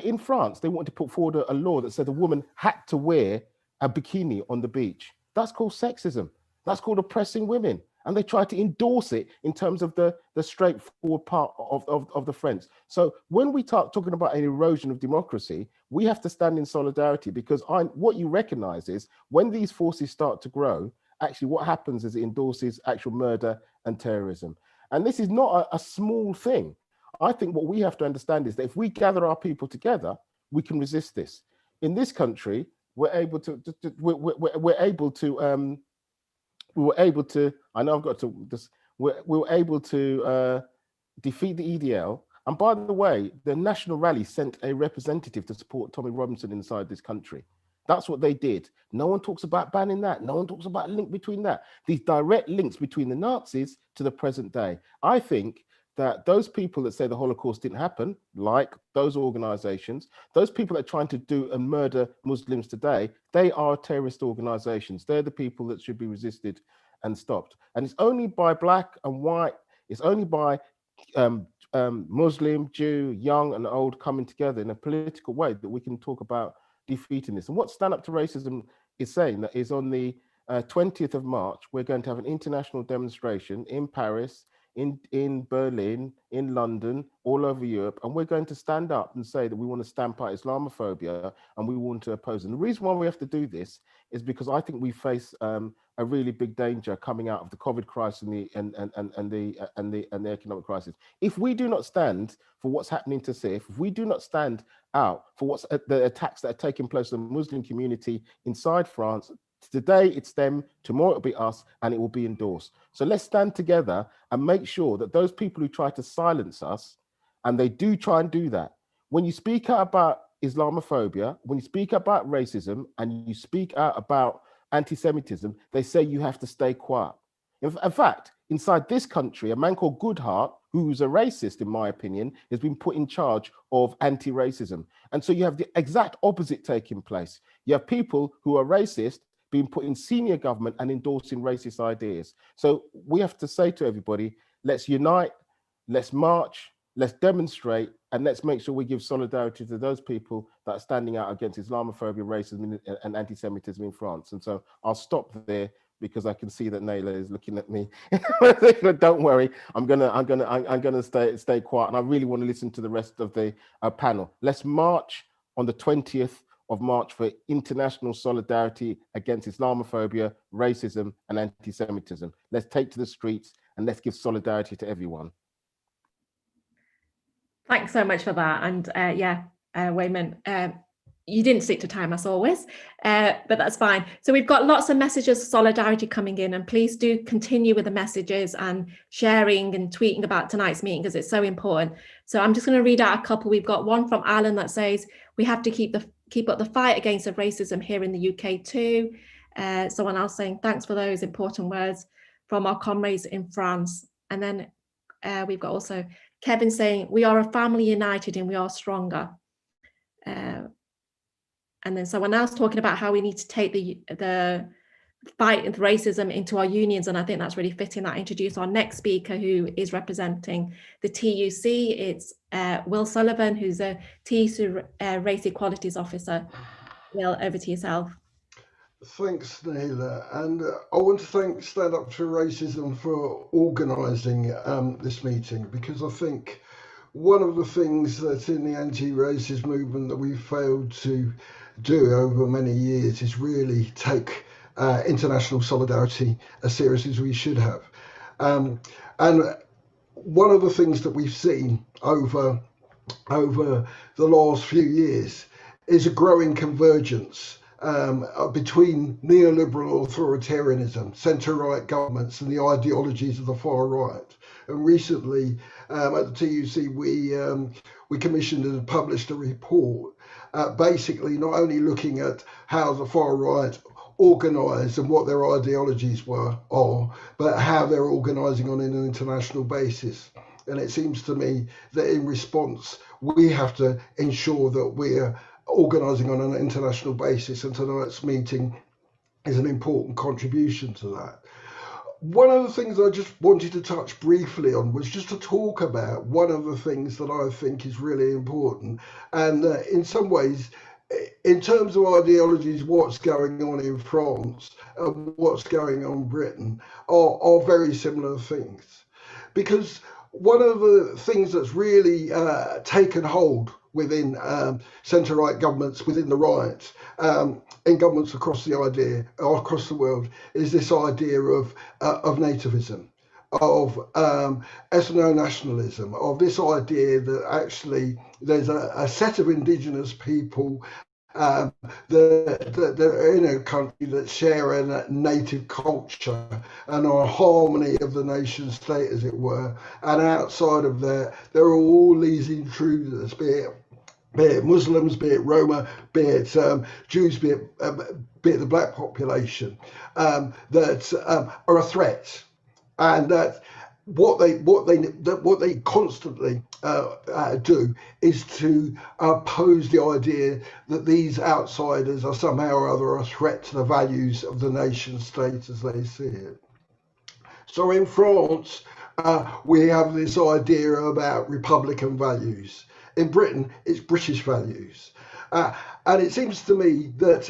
In France, they wanted to put forward a law that said a woman had to wear a bikini on the beach. That's called sexism. That's called oppressing women. And they tried to endorse it in terms of the straightforward part of the French. So when we start talking about an erosion of democracy, we have to stand in solidarity, because what you recognize is when these forces start to grow, actually what happens is it endorses actual murder and terrorism. And this is not a small thing. I think what we have to understand is that if we gather our people together, we can resist this. In this country, we were able to. I know I've got to. We were able to defeat the EDL. And by the way, the National Rally sent a representative to support Tommy Robinson inside this country. That's what they did. No one talks about banning that. No one talks about a link between that. These direct links between the Nazis to the present day. I think that those people that say the Holocaust didn't happen, like those organizations, those people that are trying to do and murder Muslims today, they are terrorist organizations. They're the people that should be resisted and stopped. And it's only by black and white, it's only by Muslim, Jew, young and old coming together in a political way that we can talk about defeating this. And what Stand Up to Racism is saying that is on the 20th of March, we're going to have an international demonstration in Paris, in Berlin, in London, all over Europe, and we're going to stand up and say that we want to stamp out Islamophobia and we want to oppose it. And the reason why we have to do this is because I think we face a really big danger coming out of the COVID crisis and the economic crisis. If we do not stand for what's happening to CCIF, if we do not stand out for what's the attacks that are taking place in the Muslim community inside France, today it's them, tomorrow it'll be us, and it will be endorsed. So let's stand together and make sure that those people who try to silence us, and they do try and do that, when you speak out about Islamophobia, when you speak about racism, and you speak out about anti-Semitism, they say you have to stay quiet. In fact, inside this country, a man called Goodhart, who's a racist, in my opinion, has been put in charge of anti-racism. And so you have the exact opposite taking place. You have people who are racist being put in senior government and endorsing racist ideas. So we have to say to everybody, let's unite, let's march, let's demonstrate, and let's make sure we give solidarity to those people that are standing out against Islamophobia, racism, and anti-Semitism in France. And so I'll stop there because I can see that Naila is looking at me. Don't worry, I'm gonna stay quiet, and I really want to listen to the rest of the panel. Let's march on the 20th of March for international solidarity against Islamophobia, racism, and anti-Semitism. Let's take to the streets and let's give solidarity to everyone. Thanks so much for that. And Weyman, you didn't stick to time as always, but that's fine. So we've got lots of messages of solidarity coming in, and please do continue with the messages and sharing and tweeting about tonight's meeting because it's so important. So I'm just going to read out a couple. We've got one from Alan that says, we have to keep up the fight against the racism here in the UK too. Someone else saying, thanks for those important words from our comrades in France. And then we've got also Kevin saying, we are a family united and we are stronger. And then someone else talking about how we need to take the fight with racism into our unions. And I think that's really fitting that I introduce our next speaker, who is representing the TUC. It's Will Sullivan, who's a TUC Race Equalities Officer. Will, over to yourself. Thanks, Naila. And I want to thank Stand Up to Racism for organising this meeting, because I think one of the things that's in the anti-racist movement that we've failed to do over many years is really take international solidarity as seriously as we should have. And one of the things that we've seen over the last few years is a growing convergence between neoliberal authoritarianism, centre-right governments, and the ideologies of the far right. And recently, at the TUC, we commissioned and published a report, basically not only looking at how the far right organised and what their ideologies are, but how they're organising on an international basis. And it seems to me that in response, we have to ensure that we're organising on an international basis, and tonight's meeting is an important contribution to that. One of the things I just wanted to touch briefly on was just to talk about one of the things that I think is really important, and in some ways, in terms of ideologies, what's going on in France and what's going on in Britain are very similar things. Because one of the things that's really taken hold within centre-right governments, within the right, in governments across the world, is this idea of nativism, of ethno-nationalism, of this idea that actually there's a set of indigenous people that are in a country that share a native culture and are a harmony of the nation state, as it were, and outside of that there are all these intruders, be it Muslims, be it Roma, be it Jews, be it the black population, that are a threat, and that what they constantly do is to oppose the idea that these outsiders are somehow or other a threat to the values of the nation state as they see it. So in France, we have this idea about Republican values. In Britain, it's British values. And it seems to me that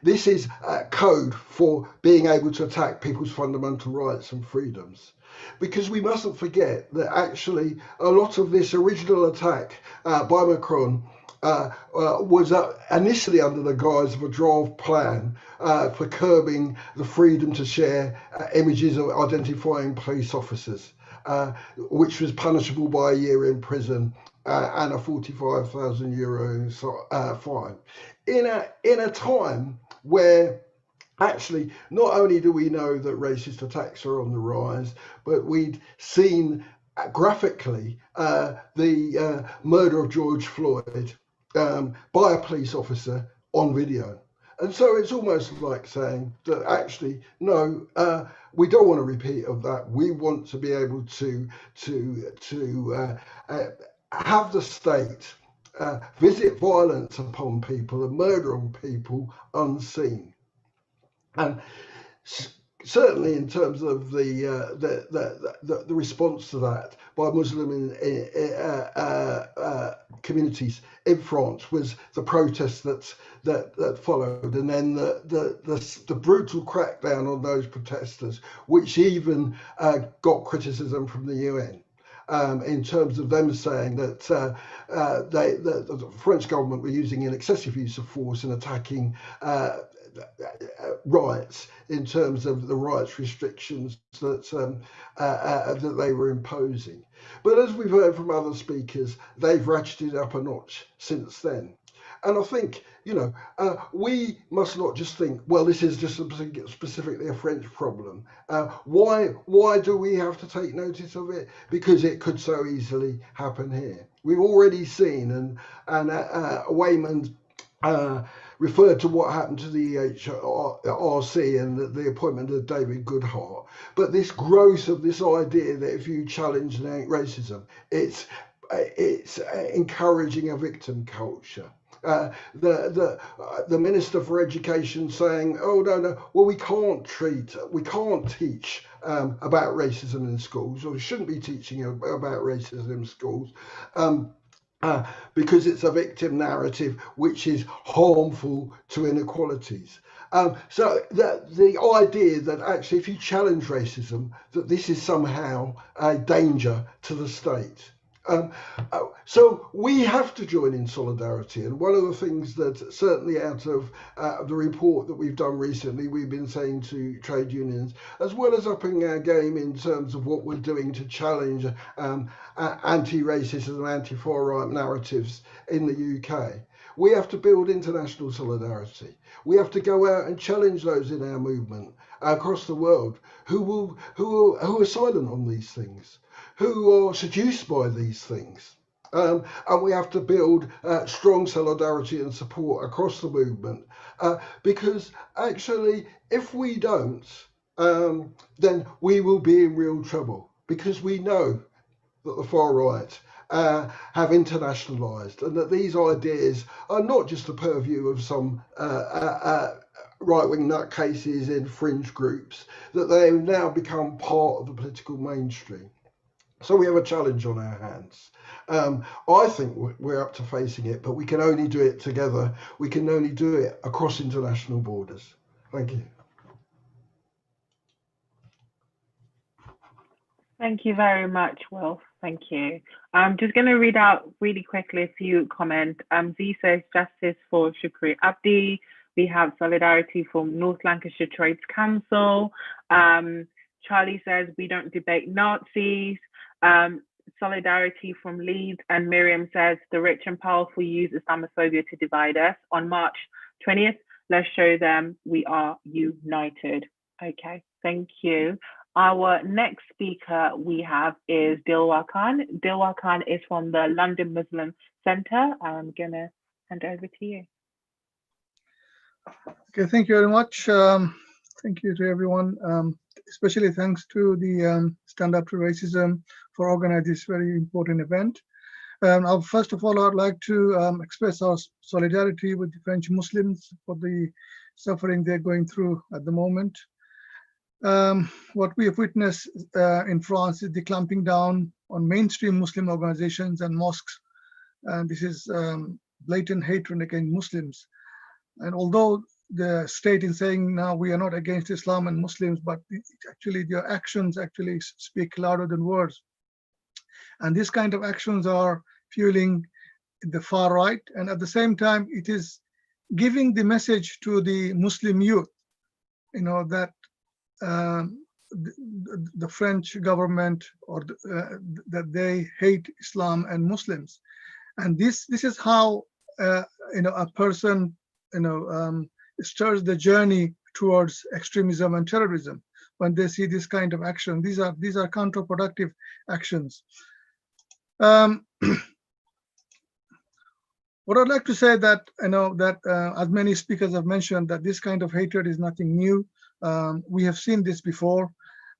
this is code for being able to attack people's fundamental rights and freedoms. Because we mustn't forget that actually a lot of this original attack by Macron was initially under the guise of a draft plan for curbing the freedom to share images of identifying police officers, which was punishable by a year in prison and a €45,000 fine. In a time where actually, not only do we know that racist attacks are on the rise, but we'd seen graphically the murder of George Floyd by a police officer on video. And so it's almost like saying that actually, no, we don't want a repeat of that. We want to be able to have the state visit violence upon people and murder on people unseen. And certainly in terms of the response to that by Muslim communities in France was the protests that followed, and then the brutal crackdown on those protesters, which even got criticism from the UN. In terms of them saying that the French government were using an excessive use of force in attacking rights in terms of the rights restrictions that they were imposing. But as we've heard from other speakers, they've ratcheted up a notch since then. And I think, we must not just think, well, this is just specifically a French problem. Why do we have to take notice of it? Because it could so easily happen here. We've already seen, and Weyman referred to what happened to the HRC and the appointment of David Goodhart. But this growth of this idea that if you challenge racism, it's encouraging a victim culture. The Minister for Education saying, oh no, well we can't teach about racism in schools, or we shouldn't be teaching about racism in schools. Because it's a victim narrative which is harmful to inequalities. So the idea that actually if you challenge racism, that this is somehow a danger to the state. So we have to join in solidarity, and one of the things that certainly out of the report that we've done recently, we've been saying to trade unions, as well as upping our game in terms of what we're doing to challenge anti-racism and anti-far right narratives in the UK, we have to build international solidarity. We have to go out and challenge those in our movement across the world who are silent on these things, who are seduced by these things. And we have to build strong solidarity and support across the movement, because actually, if we don't, then we will be in real trouble, because we know that the far right have internationalized, and that these ideas are not just the purview of some right-wing nutcases in fringe groups, that they have now become part of the political mainstream. So we have a challenge on our hands. I think we're up to facing it, but we can only do it together. We can only do it across international borders. Thank you. Thank you very much, Wilf. Thank you. I'm just going to read out really quickly a few comments. Z says justice for Ribeiro-Addy. We have solidarity from North Lancashire Trades Council. Charlie says we don't debate Nazis. Solidarity from Leeds, and Miriam says the rich and powerful use Islamophobia to divide us. On March 20th, let's show them we are united. Okay, thank you. Our next speaker we have is Dilowar Khan. Dilowar Khan is from the London Muslim Centre. I'm gonna hand over to you. Okay, thank you very much. Thank you to everyone. Especially thanks to the Stand Up to Racism for organizing this very important event. First of all, I'd like to express our solidarity with the French Muslims for the suffering they're going through at the moment. What we have witnessed in France is the clamping down on mainstream Muslim organizations and mosques. And this is blatant hatred against Muslims. And although the state is saying now we are not against Islam and Muslims, but actually their actions actually speak louder than words. And this kind of actions are fueling the far right. And at the same time, it is giving the message to the Muslim youth, you know, that the French government or that they hate Islam and Muslims. And this is how, you know, a person, you know, starts the journey towards extremism and terrorism when they see this kind of action. These are counterproductive actions. What I'd like to say that, you know, that as many speakers have mentioned, that this kind of hatred is nothing new. We have seen this before,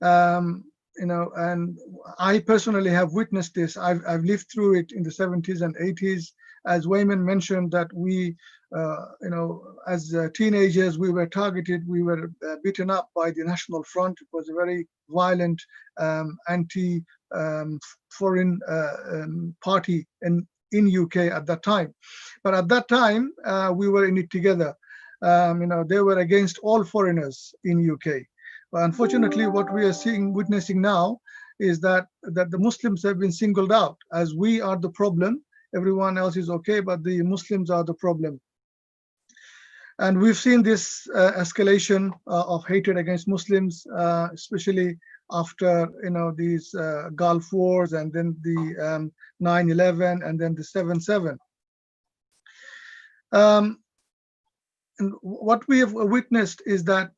you know, and I personally have witnessed this. I've lived through it in the 70s and 80s. As Weyman mentioned, that we, you know, as teenagers, we were targeted, we were beaten up by the National Front. It was a very violent anti-foreign party in UK at that time. But at that time, we were in it together. You know, they were against all foreigners in UK. But unfortunately, what we are witnessing now is that the Muslims have been singled out as we are the problem. Everyone else is okay, but the Muslims are the problem. And we've seen this escalation of hatred against Muslims, especially after, you know, these Gulf Wars, and then the 9/11, and then the 7/7. And what we have witnessed is that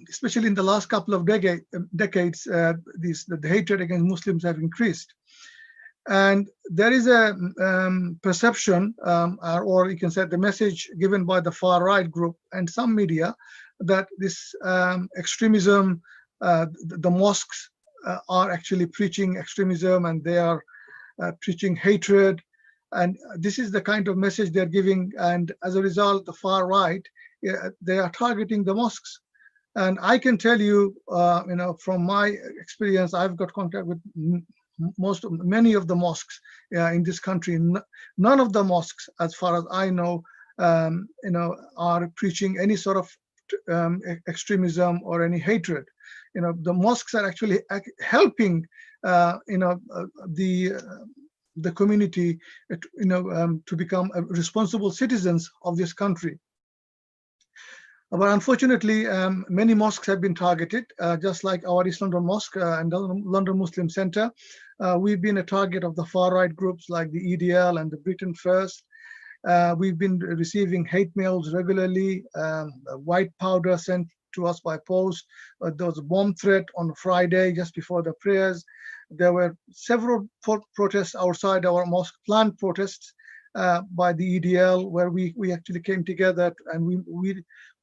especially in the last couple of decades, the hatred against Muslims have increased. And there is a perception, or you can say the message given by the far right group and some media, that this extremism, the mosques are actually preaching extremism, and they are preaching hatred. And this is the kind of message they're giving. And as a result, the far right, they are targeting the mosques. And I can tell you, you know, from my experience, I've got contact with many of the mosques in this country. None of the mosques, as far as I know, you know, are preaching any sort of extremism or any hatred. You know, the mosques are actually helping the community, to become responsible citizens of this country. But unfortunately, many mosques have been targeted, just like our East London Mosque and the London Muslim Centre. We've been a target of the far-right groups like the EDL and the Britain First. We've been receiving hate mails regularly, white powder sent to us by post. There was a bomb threat on Friday just before the prayers. There were several protests outside our mosque, planned protests by the EDL, where we actually came together, and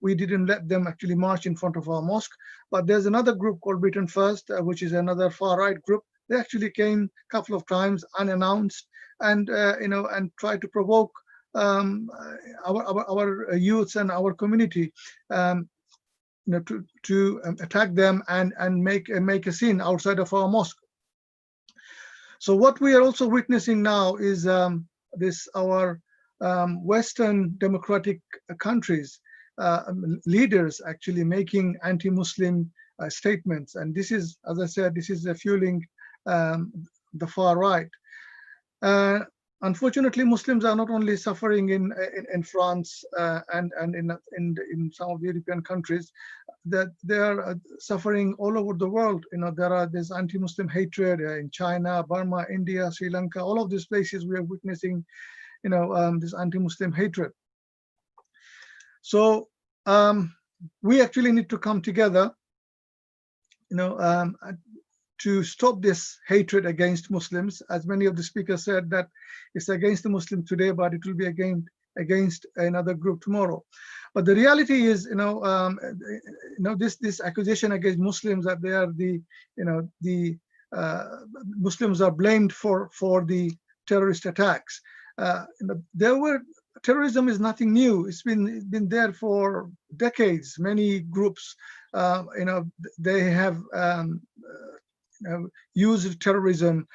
we didn't let them actually march in front of our mosque. But there's another group called Britain First, which is another far-right group. They actually came a couple of times unannounced, and and tried to provoke our youths and our community, to attack them and make a scene outside of our mosque. So what we are also witnessing now is our Western democratic countries leaders actually making anti-Muslim statements, and this is, as I said, this is fueling the far right. Unfortunately, Muslims are not only suffering in France and in some of the European countries, that they are suffering all over the world. There's anti-Muslim hatred in China, Burma, India, Sri Lanka. All of these places we are witnessing, this anti-Muslim hatred. So we actually need to come together, to stop this hatred against Muslims. As many of the speakers said, that it's against the Muslim today, but it will be against another group tomorrow. But the reality is, this accusation against Muslims that they are Muslims are blamed for the terrorist attacks. Terrorism is nothing new. It's been there for decades. Many groups, they have used terrorism,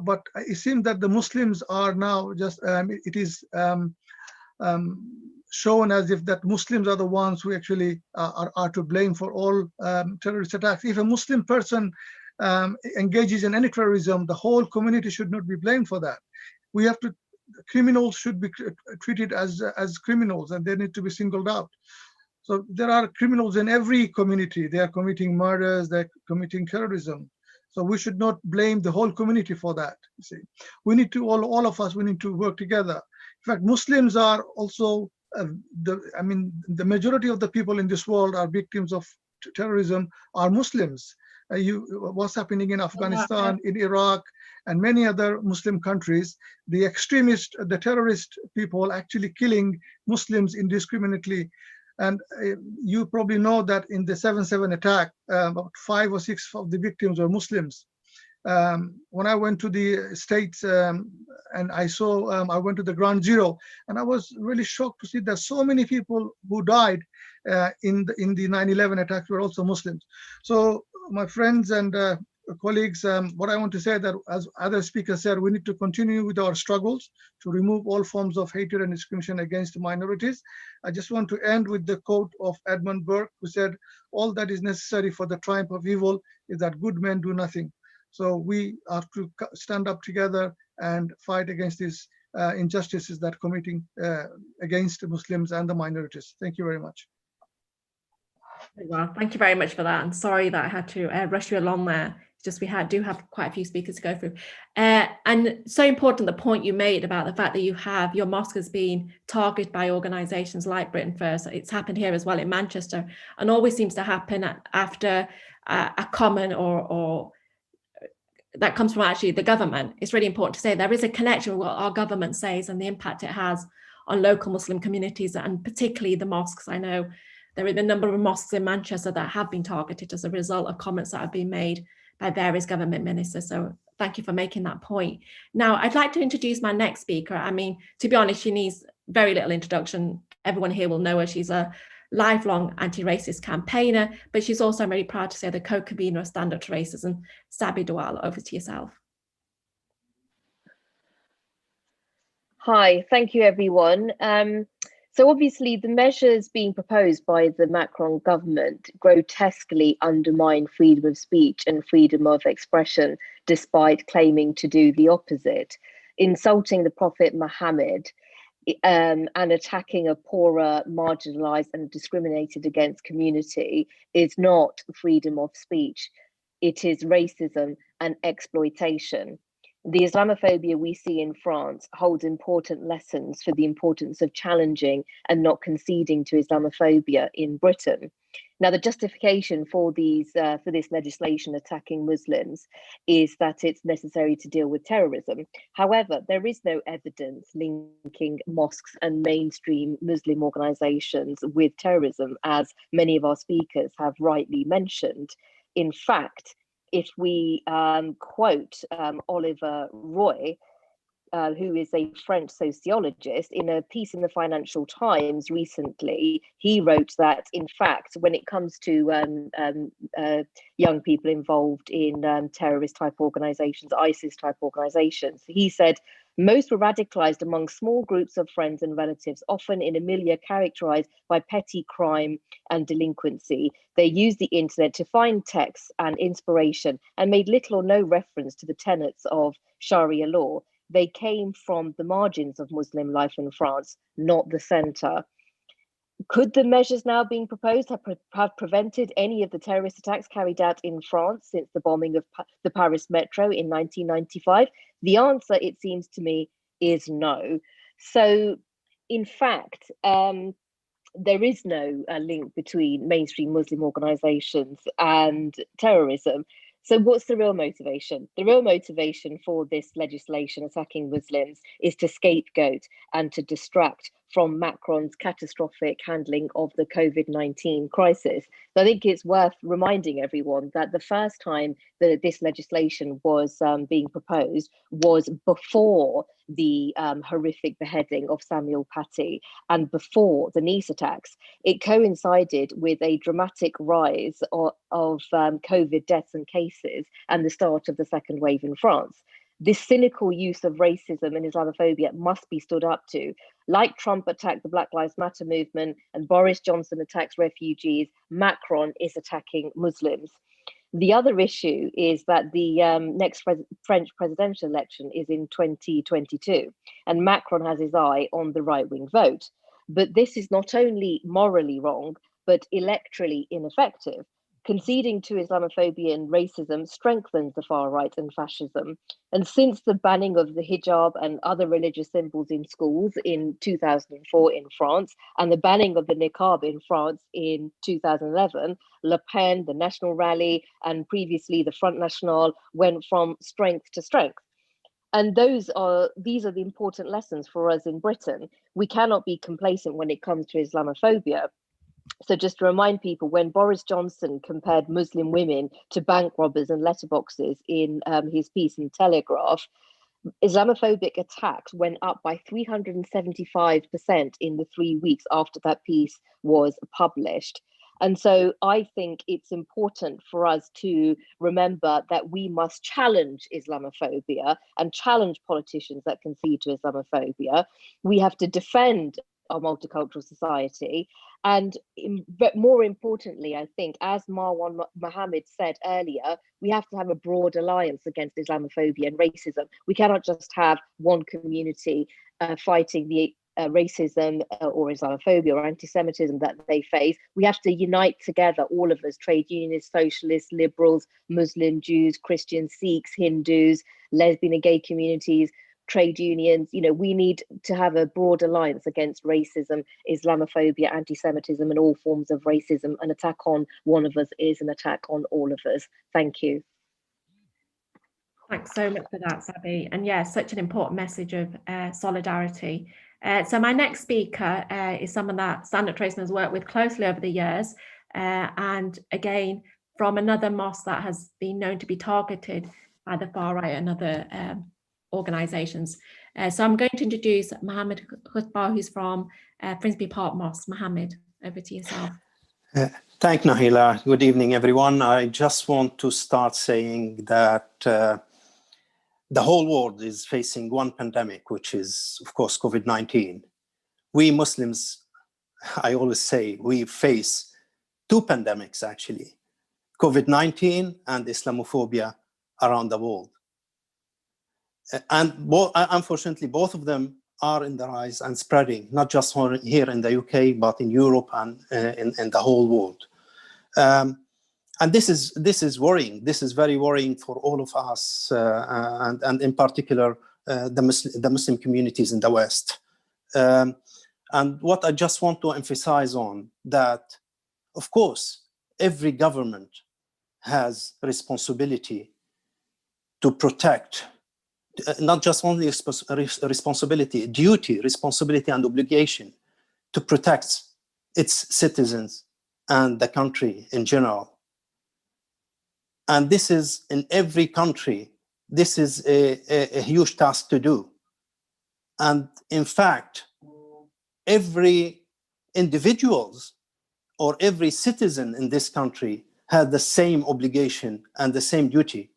but it seems that the Muslims are now just, it is shown as if that Muslims are the ones who actually are to blame for all terrorist attacks. If a Muslim person engages in any terrorism, the whole community should not be blamed for that. We have to, criminals should be treated as criminals, and they need to be singled out. So there are criminals in every community. They are committing murders, they're committing terrorism. So we should not blame the whole community for that. You see, we need to, all of us, we need to work together. In fact, Muslims are also, the majority of the people in this world are victims of terrorism are Muslims. What's happening in Afghanistan, in Iraq, and many other Muslim countries, the extremist, the terrorist people actually killing Muslims indiscriminately. And you probably know that in the 7/7 attack, about 5 or 6 of the victims were Muslims. When I went to the States and I saw, I went to the ground zero, and I was really shocked to see that so many people who died in the 9/11 attacks were also Muslims. So my friends and colleagues, what I want to say that, as other speakers said, we need to continue with our struggles to remove all forms of hatred and discrimination against minorities. I just want to end with the quote of Edmund Burke, who said, "All that is necessary for the triumph of evil is that good men do nothing." So we have to stand up together and fight against these injustices that are committing against the Muslims and the minorities. Thank you very much. Well, thank you very much for that. I'm sorry that I had to rush you along there. It's just we do have quite a few speakers to go through. And so important the point you made about the fact that your mosque has been targeted by organisations like Britain First. It's happened here as well in Manchester, and always seems to happen after a comment or that comes from actually the government. It's really important to say there is a connection with what our government says and the impact it has on local Muslim communities, and particularly the mosques. I know there are a number of mosques in Manchester that have been targeted as a result of comments that have been made by various government ministers. So thank you for making that point. Now, I'd like to introduce my next speaker. I mean, to be honest, she needs very little introduction. Everyone here will know her. She's a lifelong anti-racist campaigner, but she's also, I'm very proud to say, the co-convenor of Stand Up to Racism. Sabby, over to yourself. Hi, thank you everyone. So obviously the measures being proposed by the Macron government grotesquely undermine freedom of speech and freedom of expression, despite claiming to do the opposite. Insulting the Prophet Mohammed and attacking a poorer, marginalized and discriminated against community is not freedom of speech. It is racism and exploitation. The Islamophobia we see in France holds important lessons for the importance of challenging and not conceding to Islamophobia in Britain. Now, the justification for this legislation attacking Muslims is that it's necessary to deal with terrorism. However, there is no evidence linking mosques and mainstream Muslim organizations with terrorism, as many of our speakers have rightly mentioned. In fact, if we quote Oliver Roy, who is a French sociologist, in a piece in the Financial Times recently, he wrote that, in fact, when it comes to young people involved in terrorist type organizations, ISIS type organizations, he said, most were radicalized among small groups of friends and relatives, often in a milieu characterized by petty crime and delinquency. They used the internet to find texts and inspiration and made little or no reference to the tenets of Sharia law. They came from the margins of Muslim life in France, not the center. Could the measures now being proposed have prevented any of the terrorist attacks carried out in France since the bombing of the Paris metro in 1995? The answer, it seems to me, is no. So, in fact, there is no link between mainstream Muslim organizations and terrorism. So what's the real motivation? The real motivation for this legislation attacking Muslims is to scapegoat and to distract from Macron's catastrophic handling of the COVID-19 crisis. So I think it's worth reminding everyone that the first time that this legislation was being proposed was before the horrific beheading of Samuel Paty and before the Nice attacks. It coincided with a dramatic rise of COVID deaths and cases and the start of the second wave in France. This cynical use of racism and Islamophobia must be stood up to. Like Trump attacked the Black Lives Matter movement and Boris Johnson attacks refugees, Macron is attacking Muslims. The other issue is that the next French presidential election is in 2022, and Macron has his eye on the right-wing vote. But this is not only morally wrong, but electorally ineffective. Conceding to Islamophobia and racism strengthens the far right and fascism. And since the banning of the hijab and other religious symbols in schools in 2004 in France, and the banning of the niqab in France in 2011, Le Pen, the National Rally, and previously the Front National went from strength to strength. And these are the important lessons for us in Britain. We cannot be complacent when it comes to Islamophobia. So just to remind people, when Boris Johnson compared Muslim women to bank robbers and letterboxes in his piece in Telegraph, Islamophobic attacks went up by 375% in the 3 weeks after that piece was published. And so I think it's important for us to remember that we must challenge Islamophobia and challenge politicians that concede to Islamophobia. We have to defend our multicultural society. And but more importantly, I think, as Marwan Mohammed said earlier, we have to have a broad alliance against Islamophobia and racism. We cannot just have one community fighting the racism or Islamophobia or anti-Semitism that they face. We have to unite together, all of us, trade unionists, socialists, liberals, Muslim, Jews, Christians, Sikhs, Hindus, lesbian and gay communities, trade unions. You know, we need to have a broad alliance against racism, Islamophobia, anti-Semitism, and all forms of racism. An attack on one of us is an attack on all of us. Thank you. Thanks so much for that, Sabby. And yeah, such an important message of solidarity. So my next speaker is someone that Stand Up to Racism has worked with closely over the years, and again, from another mosque that has been known to be targeted by the far right and other organisations. So I'm going to introduce Mohammed Kozbar, who's from Finsbury Park Mosque. Mohammed, over to yourself. Thank you, Nahila. Good evening, everyone. I just want to start saying that the whole world is facing one pandemic, which is, of course, COVID-19. We Muslims I always say we face two pandemics, actually, COVID-19 and Islamophobia around the world. And unfortunately, both of them are in the rise and spreading, not just here in the UK, but in Europe and in the whole world. And this is worrying. This is very worrying for all of us, and in particular, the Muslim communities in the West. And what I just want to emphasize on that, of course, every government has responsibility to protect, not just only responsibility, duty, responsibility and obligation to protect its citizens and the country in general. And this is in every country, this is a huge task to do. And in fact, every individuals or every citizen in this country had the same obligation and the same duty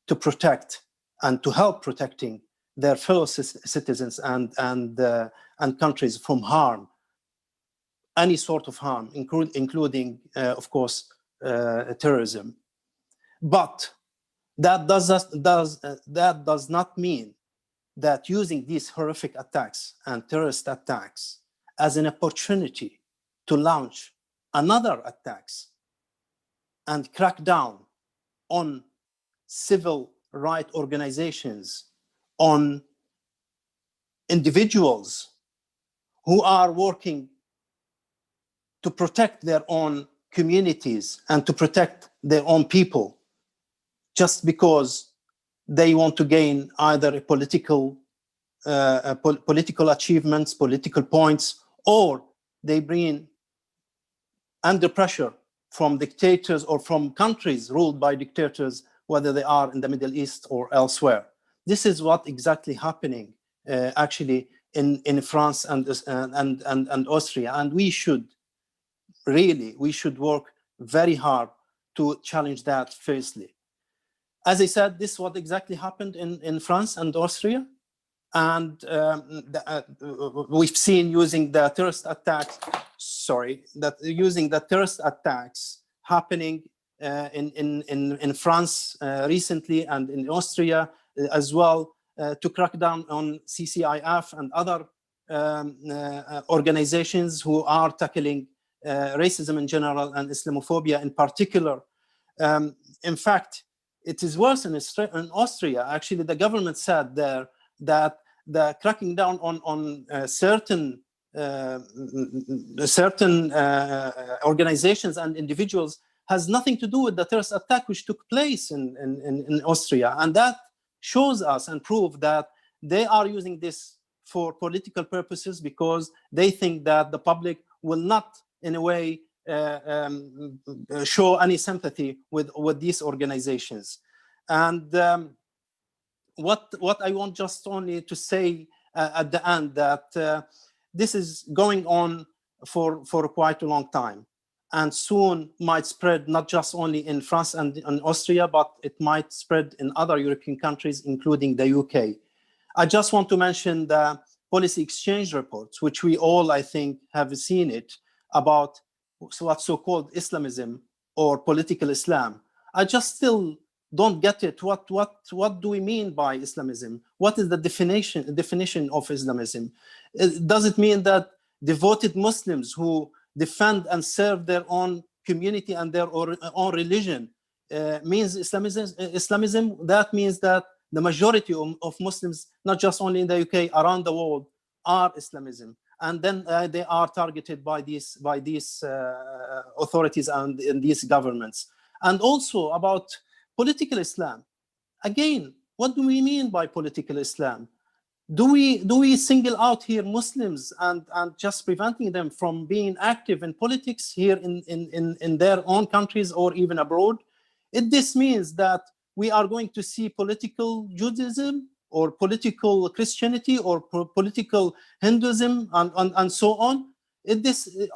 to protect and to help protecting their fellow citizens and countries from harm, any sort of harm, including, of course, terrorism. But that does not mean that using these horrific attacks and terrorist attacks as an opportunity to launch another attacks and crack down on civil rights organizations, on individuals who are working to protect their own communities and to protect their own people, just because they want to gain either a political achievements, political points, or they bring under pressure from dictators or from countries ruled by dictators, whether they are in the Middle East or elsewhere. This is what exactly happening actually in France and Austria. And we should work very hard to challenge that fiercely. As I said, this is what exactly happened in France and Austria. And we've seen using the terrorist attacks, using the terrorist attacks happening in France recently and in Austria as well, to crack down on CCIF and other organizations who are tackling racism in general and Islamophobia in particular. In fact, it is worse in Austria. Actually, the government said there that the cracking down on certain organizations and individuals has nothing to do with the terrorist attack which took place in Austria. And that shows us and proves that they are using this for political purposes, because they think that the public will not, in a way, show any sympathy with these organizations. And what I want just only to say at the end, that this is going on for quite a long time, and soon might spread not just only in France and in Austria, but it might spread in other European countries, including the UK. I just want to mention the policy exchange reports, which we all, I think, have seen it, about what's so-called Islamism or political Islam. I just still don't get it. What do we mean by Islamism? What is the definition of Islamism? Does it mean that devoted Muslims who defend and serve their own community and their own religion means Islamism? That means that the majority of Muslims, not just only in the UK, around the world, are Islamism. And then they are targeted by these authorities and these governments. And also about political Islam. Again, what do we mean by political Islam? Do we single out here Muslims and just preventing them from being active in politics here in their own countries or even abroad? This means that we are going to see political Judaism or political Christianity or political Hinduism and so on.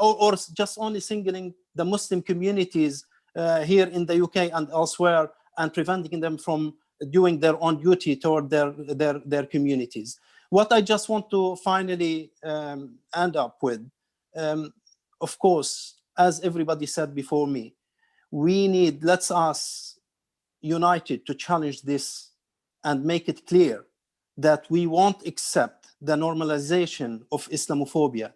Or just only singling the Muslim communities here in the UK and elsewhere and preventing them from doing their own duty toward their communities. What I just want to finally end up with, of course, as everybody said before me, let's us united to challenge this and make it clear that we won't accept the normalization of Islamophobia.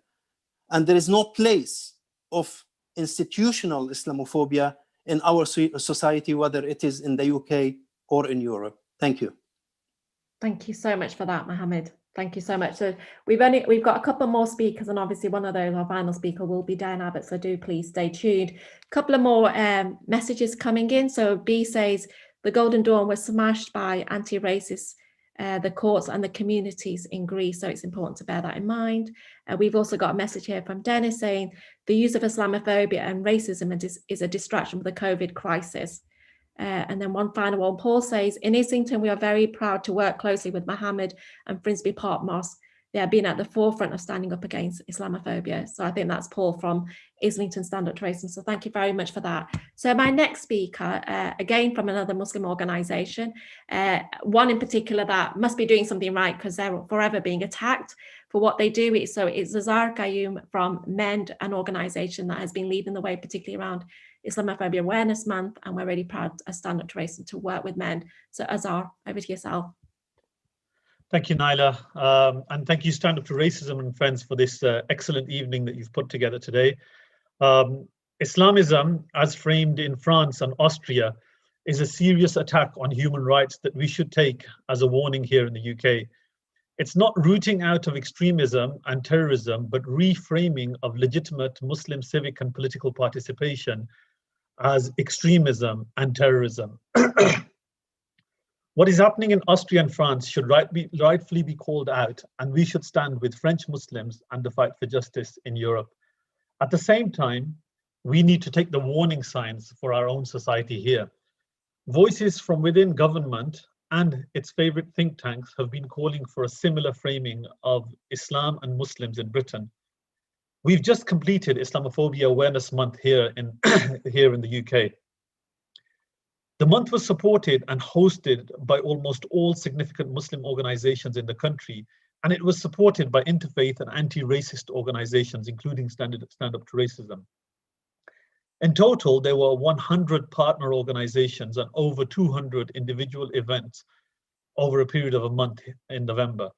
And there is no place of institutional Islamophobia in our society, whether it is in the UK or in Europe. Thank you. Thank you so much for that, Mohammed. Thank you so much. So we've got a couple more speakers, and obviously one of those, our final speaker, will be Diane Abbott. So do please stay tuned. A couple of more messages coming in. So B says the Golden Dawn was smashed by anti-racists, the courts and the communities in Greece. So it's important to bear that in mind. We've also got a message here from Dennis saying the use of Islamophobia and racism is a distraction for the COVID crisis. And then one final one, Paul says, in Islington, we are very proud to work closely with Mohammed and Finsbury Park Mosque. They have been at the forefront of standing up against Islamophobia. So I think that's Paul from Islington Stand Up to Racism. So thank you very much for that. So my next speaker, again from another Muslim organisation, one in particular that must be doing something right because they're forever being attacked for what they do. So it's Azhar Qayum from MEND, an organisation that has been leading the way, particularly around Islamophobia Awareness Month, and we're really proud as Stand Up to Racism to work with MEND. So Azhar, over to yourself. Thank you, Naila, and thank you, Stand Up to Racism and friends, for this excellent evening that you've put together today. Islamism, as framed in France and Austria, is a serious attack on human rights that we should take as a warning here in the UK. It's not rooting out of extremism and terrorism, but reframing of legitimate Muslim civic and political participation as extremism and terrorism. What is happening in Austria and France should rightfully be called out, and we should stand with French Muslims and the fight for justice in Europe. At the same time, we need to take the warning signs for our own society here. Voices from within government and its favorite think tanks have been calling for a similar framing of Islam and Muslims in Britain. We've just completed Islamophobia Awareness Month here in the UK. The month was supported and hosted by almost all significant Muslim organizations in the country, and it was supported by interfaith and anti-racist organizations, including Stand Up to Racism. In total, there were 100 partner organizations and over 200 individual events over a period of a month in November.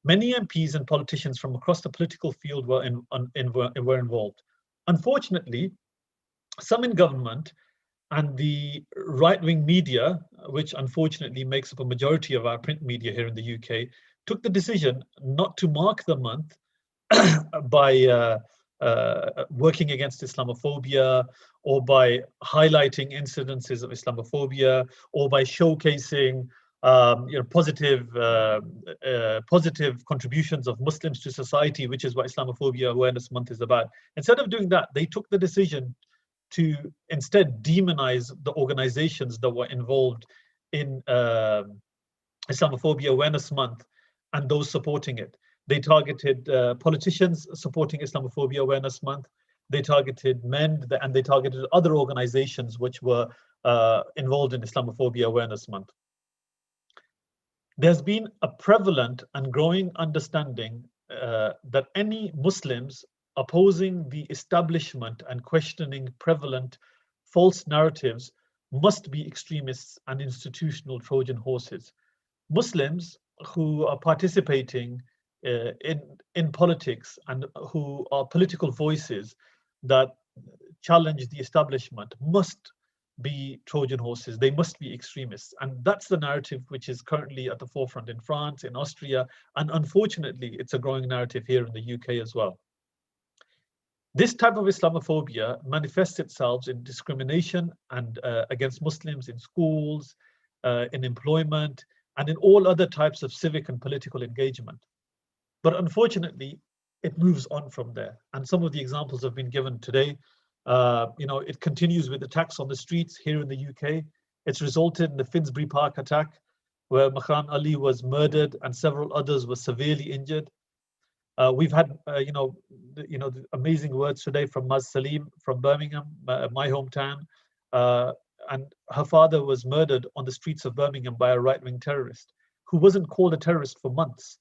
Many MPs and politicians from across the political field were involved. Unfortunately, some in government and the right-wing media, which unfortunately makes up a majority of our print media here in the UK, took the decision not to mark the month by working against Islamophobia, or by highlighting incidences of Islamophobia, or by showcasing positive contributions of Muslims to society, which is what Islamophobia Awareness Month is about. Instead of doing that, they took the decision to instead demonize the organizations that were involved in Islamophobia Awareness Month and those supporting it. They targeted politicians supporting Islamophobia Awareness Month. They targeted MEND, and they targeted other organizations which were involved in Islamophobia Awareness Month. There's been a prevalent and growing understanding that any Muslims opposing the establishment and questioning prevalent false narratives must be extremists and institutional Trojan horses. Muslims who are participating in politics and who are political voices that challenge the establishment must be Trojan horses. They must be extremists. And that's the narrative which is currently at the forefront in France, in Austria, and unfortunately, it's a growing narrative here in the UK as well. This type of Islamophobia manifests itself in discrimination and against Muslims in schools, in employment, and in all other types of civic and political engagement. But unfortunately, it moves on from there. And some of the examples have been given today. It continues with attacks on the streets here in the UK. It's resulted in the Finsbury Park attack, where Marwan Ali was murdered and several others were severely injured. We've had, the amazing words today from Ms. Saleem from Birmingham, my hometown, and her father was murdered on the streets of Birmingham by a right-wing terrorist who wasn't called a terrorist for months.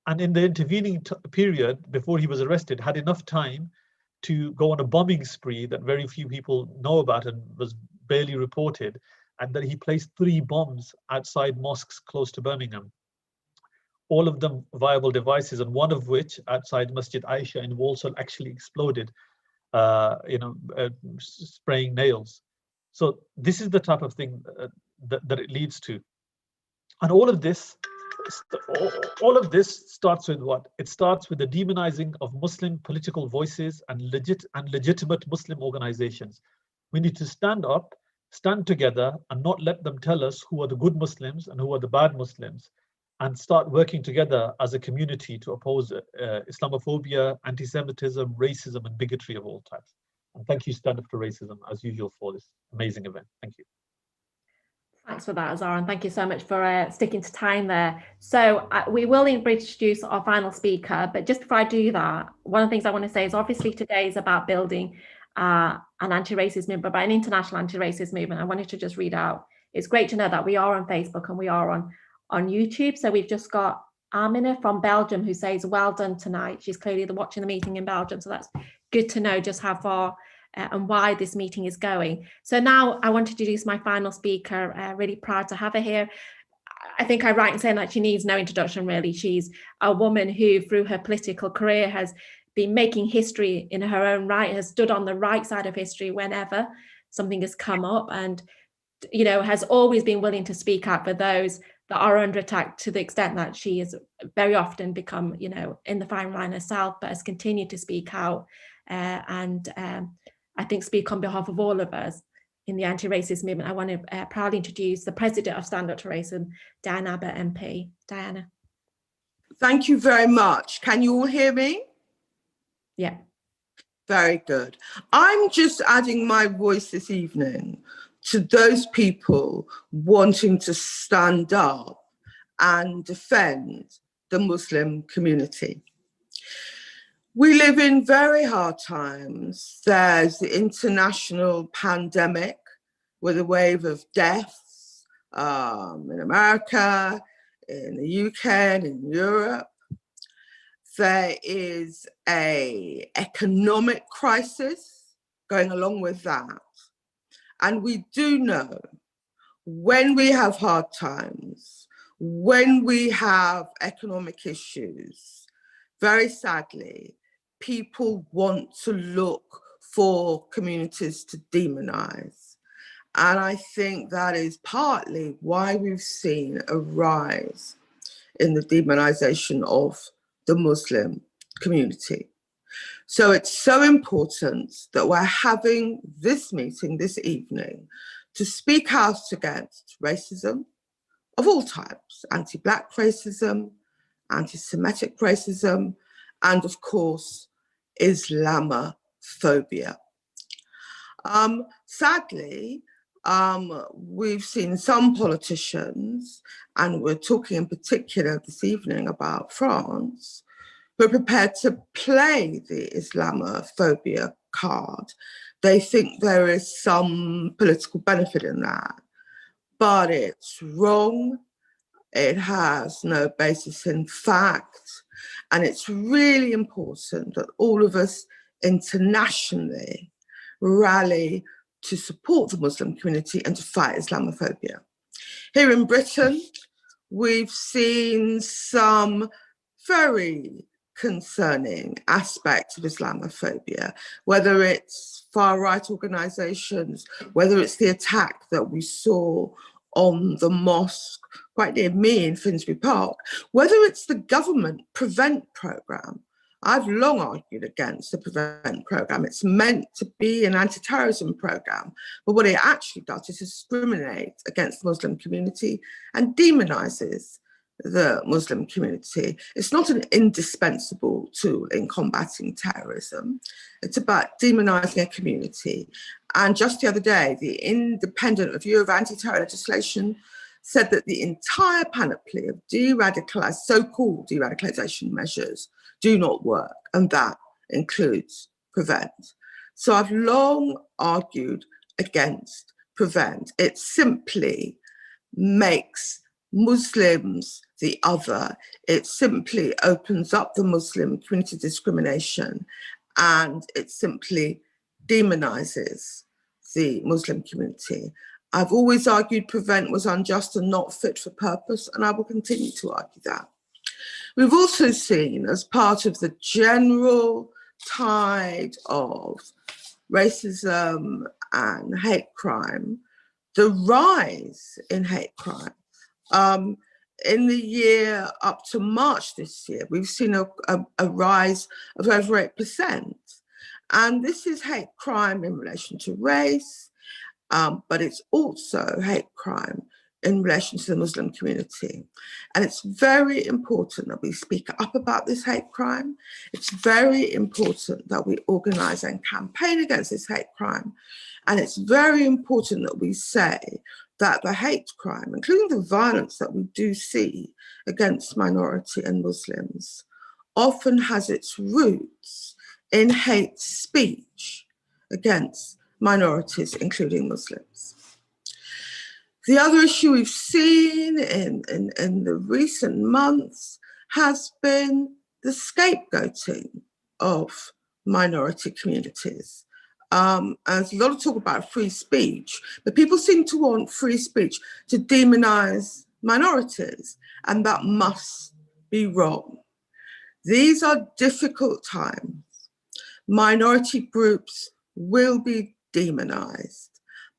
And in the intervening period, before he was arrested, had enough time to go on a bombing spree that very few people know about and was barely reported, and that he placed 3 bombs outside mosques close to Birmingham. All of them viable devices, and one of which outside Masjid Aisha in Walsall actually exploded, spraying nails. So this is the type of thing that it leads to. And all of this starts with what? It starts with the demonizing of Muslim political voices and legitimate Muslim organizations. We need to stand up, stand together, and not let them tell us who are the good Muslims and who are the bad Muslims, and start working together as a community to oppose Islamophobia, anti-Semitism, racism, and bigotry of all types. And thank you, Stand Up to Racism, as usual, for this amazing event. Thank you. Thanks for that, Azhar, and thank you so much for sticking to time there. So we will introduce our final speaker, but just before I do that, one of the things I want to say is obviously today is about building an anti-racist movement, but an international anti-racist movement. I wanted to just read out. It's great to know that we are on Facebook and we are on YouTube. So we've just got Amina from Belgium who says, well done tonight. She's clearly watching the meeting in Belgium. So that's good to know just how far and why this meeting is going. So now I want to introduce my final speaker. Really proud to have her here. I think I'm right in saying that she needs no introduction, really. She's a woman who, through her political career, has been making history in her own right, has stood on the right side of history whenever something has come up, and, you know, has always been willing to speak out for those that are under attack, to the extent that she has very often become, you know, in the firing line herself, but has continued to speak out and I think speak on behalf of all of us in the anti-racist movement. I want to proudly introduce the president of Stand Up to Racism, Diane Abbott MP. Diana. Thank you very much. Can you all hear me? Yeah. Very good. I'm just adding my voice this evening to those people wanting to stand up and defend the Muslim community. We live in very hard times. There's the international pandemic with a wave of deaths in America, in the UK, and in Europe. There is an economic crisis going along with that. And we do know when we have hard times, when we have economic issues, very sadly, people want to look for communities to demonize. And I think that is partly why we've seen a rise in the demonization of the Muslim community. So it's so important that we're having this meeting this evening to speak out against racism of all types, anti-Black racism, anti-Semitic racism, and of course, Islamophobia. Sadly, we've seen some politicians, and we're talking in particular this evening about France, who are prepared to play the Islamophobia card. They think there is some political benefit in that, but it's wrong. It has no basis in fact. And it's really important that all of us internationally rally to support the Muslim community and to fight Islamophobia. Here in Britain, we've seen some very concerning aspects of Islamophobia, whether it's far-right organisations, whether it's the attack that we saw on the mosque quite near me in Finsbury Park, whether it's the government PREVENT programme. I've long argued against the PREVENT programme. It's meant to be an anti-terrorism programme, but what it actually does is discriminate against the Muslim community and demonises the Muslim community. It's not an indispensable tool in combating terrorism. It's about demonising a community. And just the other day, the independent review of anti-terror legislation said that the entire panoply of so-called de-radicalisation measures do not work, and that includes PREVENT. So I've long argued against PREVENT. It simply makes Muslims the other. It simply opens up the Muslim community to discrimination, and it simply demonizes the Muslim community. I've always argued Prevent was unjust and not fit for purpose, and I will continue to argue that. We've also seen, as part of the general tide of racism and hate crime, the rise in hate crime. In the year up to March this year, we've seen a rise of over 8%. And this is hate crime in relation to race, but it's also hate crime in relation to the Muslim community. And it's very important that we speak up about this hate crime. It's very important that we organise and campaign against this hate crime. And it's very important that we say that the hate crime, including the violence that we do see against minority and Muslims, often has its roots in hate speech against minorities, including Muslims. The other issue we've seen in the recent months has been the scapegoating of minority communities. There's a lot of talk about free speech, but people seem to want free speech to demonize minorities, and that must be wrong. These are difficult times. Minority groups will be demonized.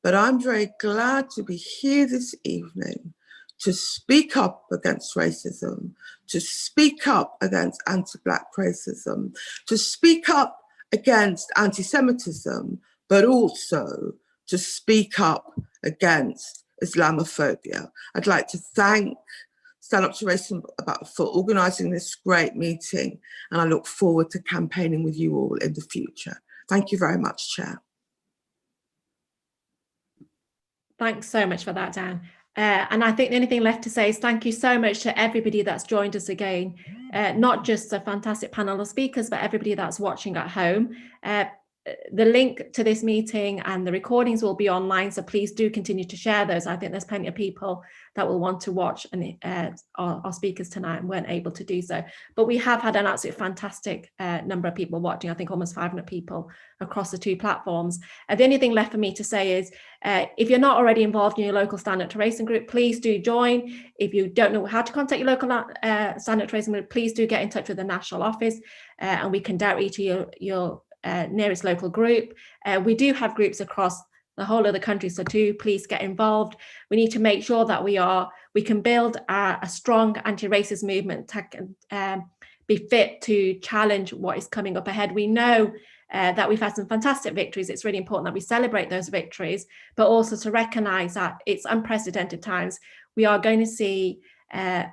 But I'm very glad to be here this evening to speak up against racism, to speak up against anti-Black racism, to speak up against anti-Semitism, but also to speak up against Islamophobia. I'd like to thank Stand Up to Racism for organising this great meeting, and I look forward to campaigning with you all in the future. Thank you very much, Chair. Thanks so much for that, Dan. And I think the only thing left to say is thank you so much to everybody that's joined us again, not just a fantastic panel of speakers, but everybody that's watching at home. The link to this meeting and the recordings will be online, so please do continue to share those. I think there's plenty of people that will want to watch and our speakers tonight and weren't able to do so. But we have had an absolutely fantastic number of people watching, I think almost 500 people across the two platforms. The only thing left for me to say is, if you're not already involved in your local Stand Up to Racism group, please do join. If you don't know how to contact your local Stand Up to Racism group, please do get in touch with the national office and we can direct you to your nearest local group. We do have groups across the whole of the country, so do please get involved. We need to make sure that we can build a strong anti-racist movement to be fit to challenge what is coming up ahead. We know that we've had some fantastic victories. It's really important that we celebrate those victories, but also to recognise that it's unprecedented times. We are going to see a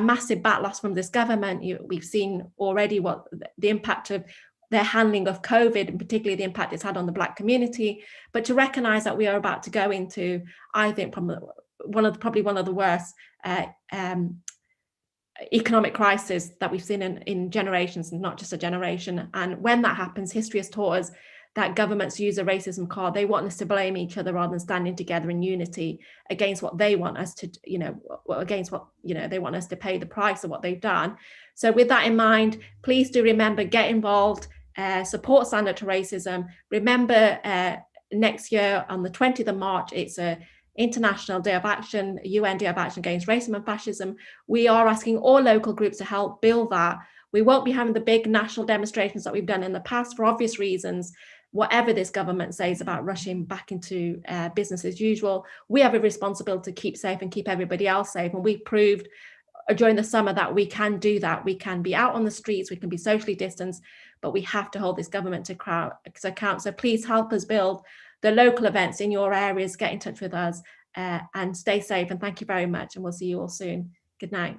massive backlash from this government. We've seen already what the impact of their handling of COVID, and particularly the impact it's had on the Black community, but to recognise that we are about to go into, I think, probably one of the worst economic crisis that we've seen in generations, and not just a generation. And when that happens, history has taught us that governments use a racism card. They want us to blame each other rather than standing together in unity against what they want us to, against what, they want us to pay the price of what they've done. So with that in mind, please do remember, get involved, support Stand Up to Racism. Remember, next year on the 20th of March, it's a International Day of Action, UN Day of Action against Racism and Fascism. We are asking all local groups to help build that. We won't be having the big national demonstrations that we've done in the past for obvious reasons. Whatever this government says about rushing back into business as usual, we have a responsibility to keep safe and keep everybody else safe. And we proved during the summer that we can do that. We can be out on the streets, we can be socially distanced, but we have to hold this government to account. So please help us build the local events in your areas, get in touch with us and stay safe. And thank you very much. And we'll see you all soon. Good night.